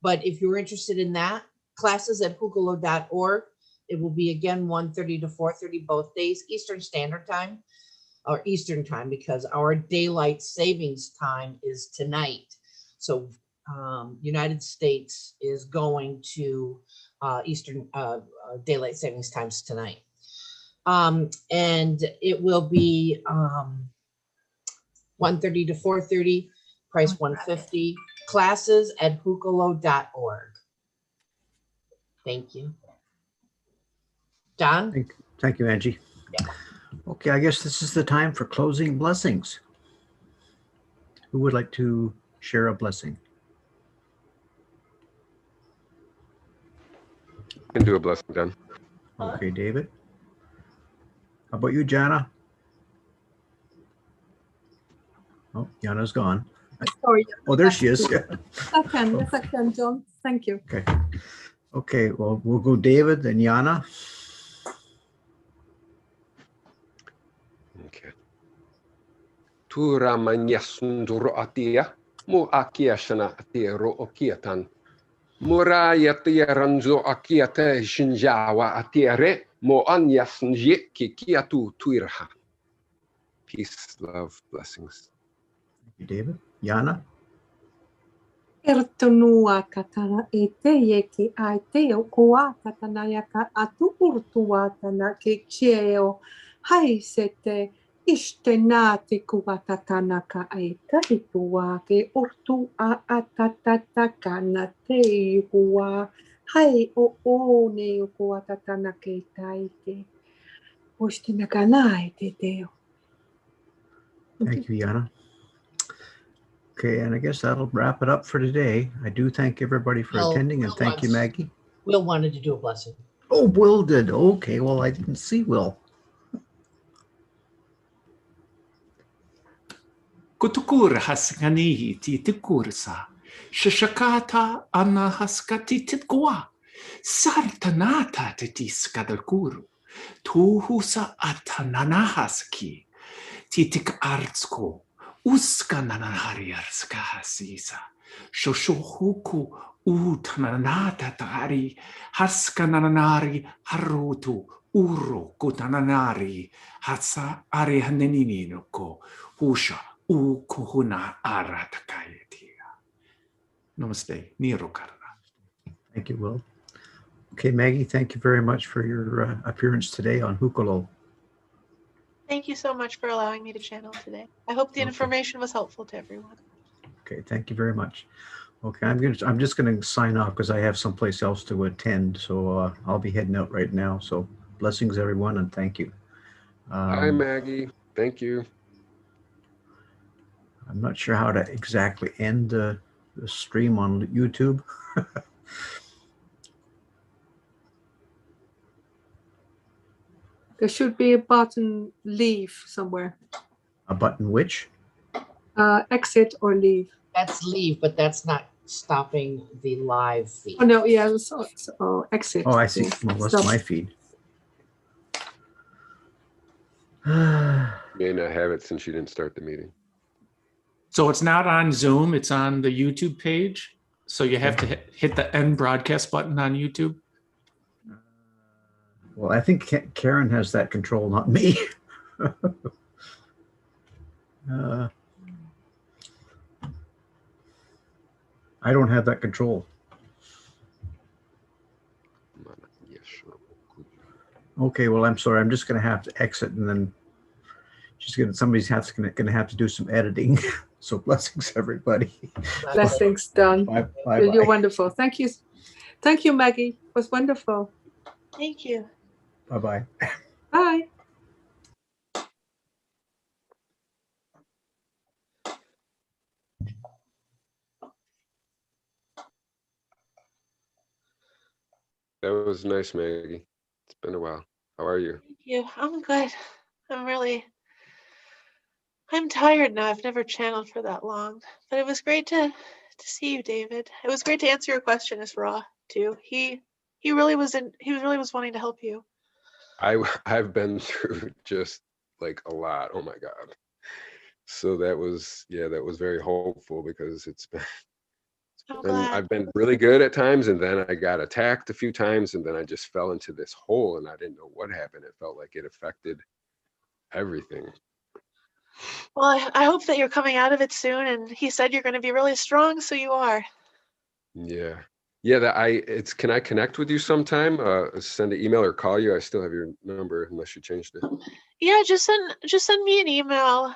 But if you're interested in that, classes@hucolo.org. It will be again 1:30 to 4:30 both days, Eastern Standard Time, or Eastern Time, because our daylight savings time is tonight. So United States is going to Eastern daylight savings times tonight. And it will be 1:30 to 4:30, price $150, classes@hucolo.org. Thank you. Don? Thank you, Angie. Yeah. Okay, I guess this is the time for closing blessings. Who would like to share a blessing? I can do a blessing, Dan. Okay, David. How about you, Jana? Oh, Jana's gone. Sorry. Oh, there she is. Yes, I can, John. Thank you. Okay. Okay, well, we'll go David, then Jana. Okay. Tura manyasunduro atia, mo akia shana atia ro okiatan. Muraya tia ranzo akiata shinjawa atiare, mo anyasnje kikiatu tuirha. Peace, love, blessings. Thank you, David. Jana? Ertonua katana e te yeki ai te o koa katana yaka atu urtuatana ke cheo hai se te ishtenati kuatatana ka ai taritua ke urtu a atatata kana te hua hai o ne o kuatatana ke taite ushtina kanai te teo. Thank you, Jana. Okay, and I guess that'll wrap it up for today. I do thank everybody for attending, and thank you, Maggie. Will wanted to do a blessing. Oh, Will did. Okay, well, I didn't see Will. Kutukura haskanihi ti tikursa. Shashakata ana haskati titgwa. Sartanata titiskadalkuru. Tuhusa atananahaski. Titik artsko. Uskananahariarska hasisa. Shoshohuku utananata tari. Haskananari harutu. Uro kutananari. Hasa ari haneninoko. Husha. Namaste. Thank you, Will. Okay, Maggie, thank you very much for your appearance today on Hucolo. Thank you so much for allowing me to channel today. I hope the information was helpful to everyone. Okay, thank you very much. Okay, I'm just gonna sign off because I have someplace else to attend. So I'll be heading out right now. So blessings, everyone, and thank you. Hi, Maggie. Thank you. I'm not sure how to exactly end the stream on YouTube. There should be a button leave somewhere. A button which? Exit or leave. That's leave, but that's not stopping the live feed. Oh no, yeah, so exit. Oh, I see. Yeah. Well, that's Stop. my feed. You may not have it since you didn't start the meeting. So it's not on Zoom, it's on the YouTube page. So you have to hit the end broadcast button on YouTube. Well, I think Karen has that control, not me. I don't have that control. Okay, well, I'm sorry. I'm just going to have to exit, and then somebody's going to have to do some editing. So blessings, everybody. Blessings, done. Bye. You're wonderful. Thank you. Thank you, Maggie. It was wonderful. Thank you. Bye-bye. Bye. That was nice, Maggie. It's been a while. How are you? Thank you. I'm good. I'm tired now. I've never channeled for that long, but it was great to see you, David. It was great to answer your question as Ra too. He really was wanting to help you. I've been through just like a lot. Oh my God. So that was very hopeful because I've been really good at times, and then I got attacked a few times, and then I just fell into this hole and I didn't know what happened. It felt like it affected everything. Well, I hope that you're coming out of it soon, and he said you're going to be really strong, so you are. Yeah. Can I connect with you sometime? Send an email or call you. I still have your number unless you changed it. Yeah, just send me an email.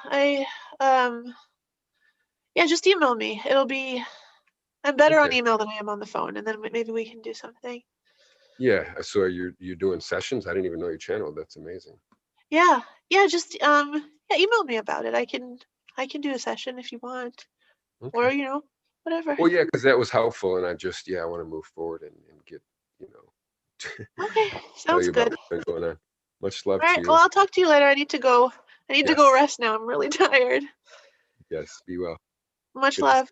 Just email me. I'm better on email than I am on the phone, and then maybe we can do something. Yeah, so you're doing sessions? I didn't even know your channel. That's amazing. Yeah, just email me about it. I can do a session if you want, or whatever. Well, yeah, because that was helpful, and I want to move forward and get Okay, tell sounds you about good. what's been going on. Much love All to right, you. well, I'll talk to you later. I need to go. To go rest now. I'm really tired. Yes, be well. Much Good to love.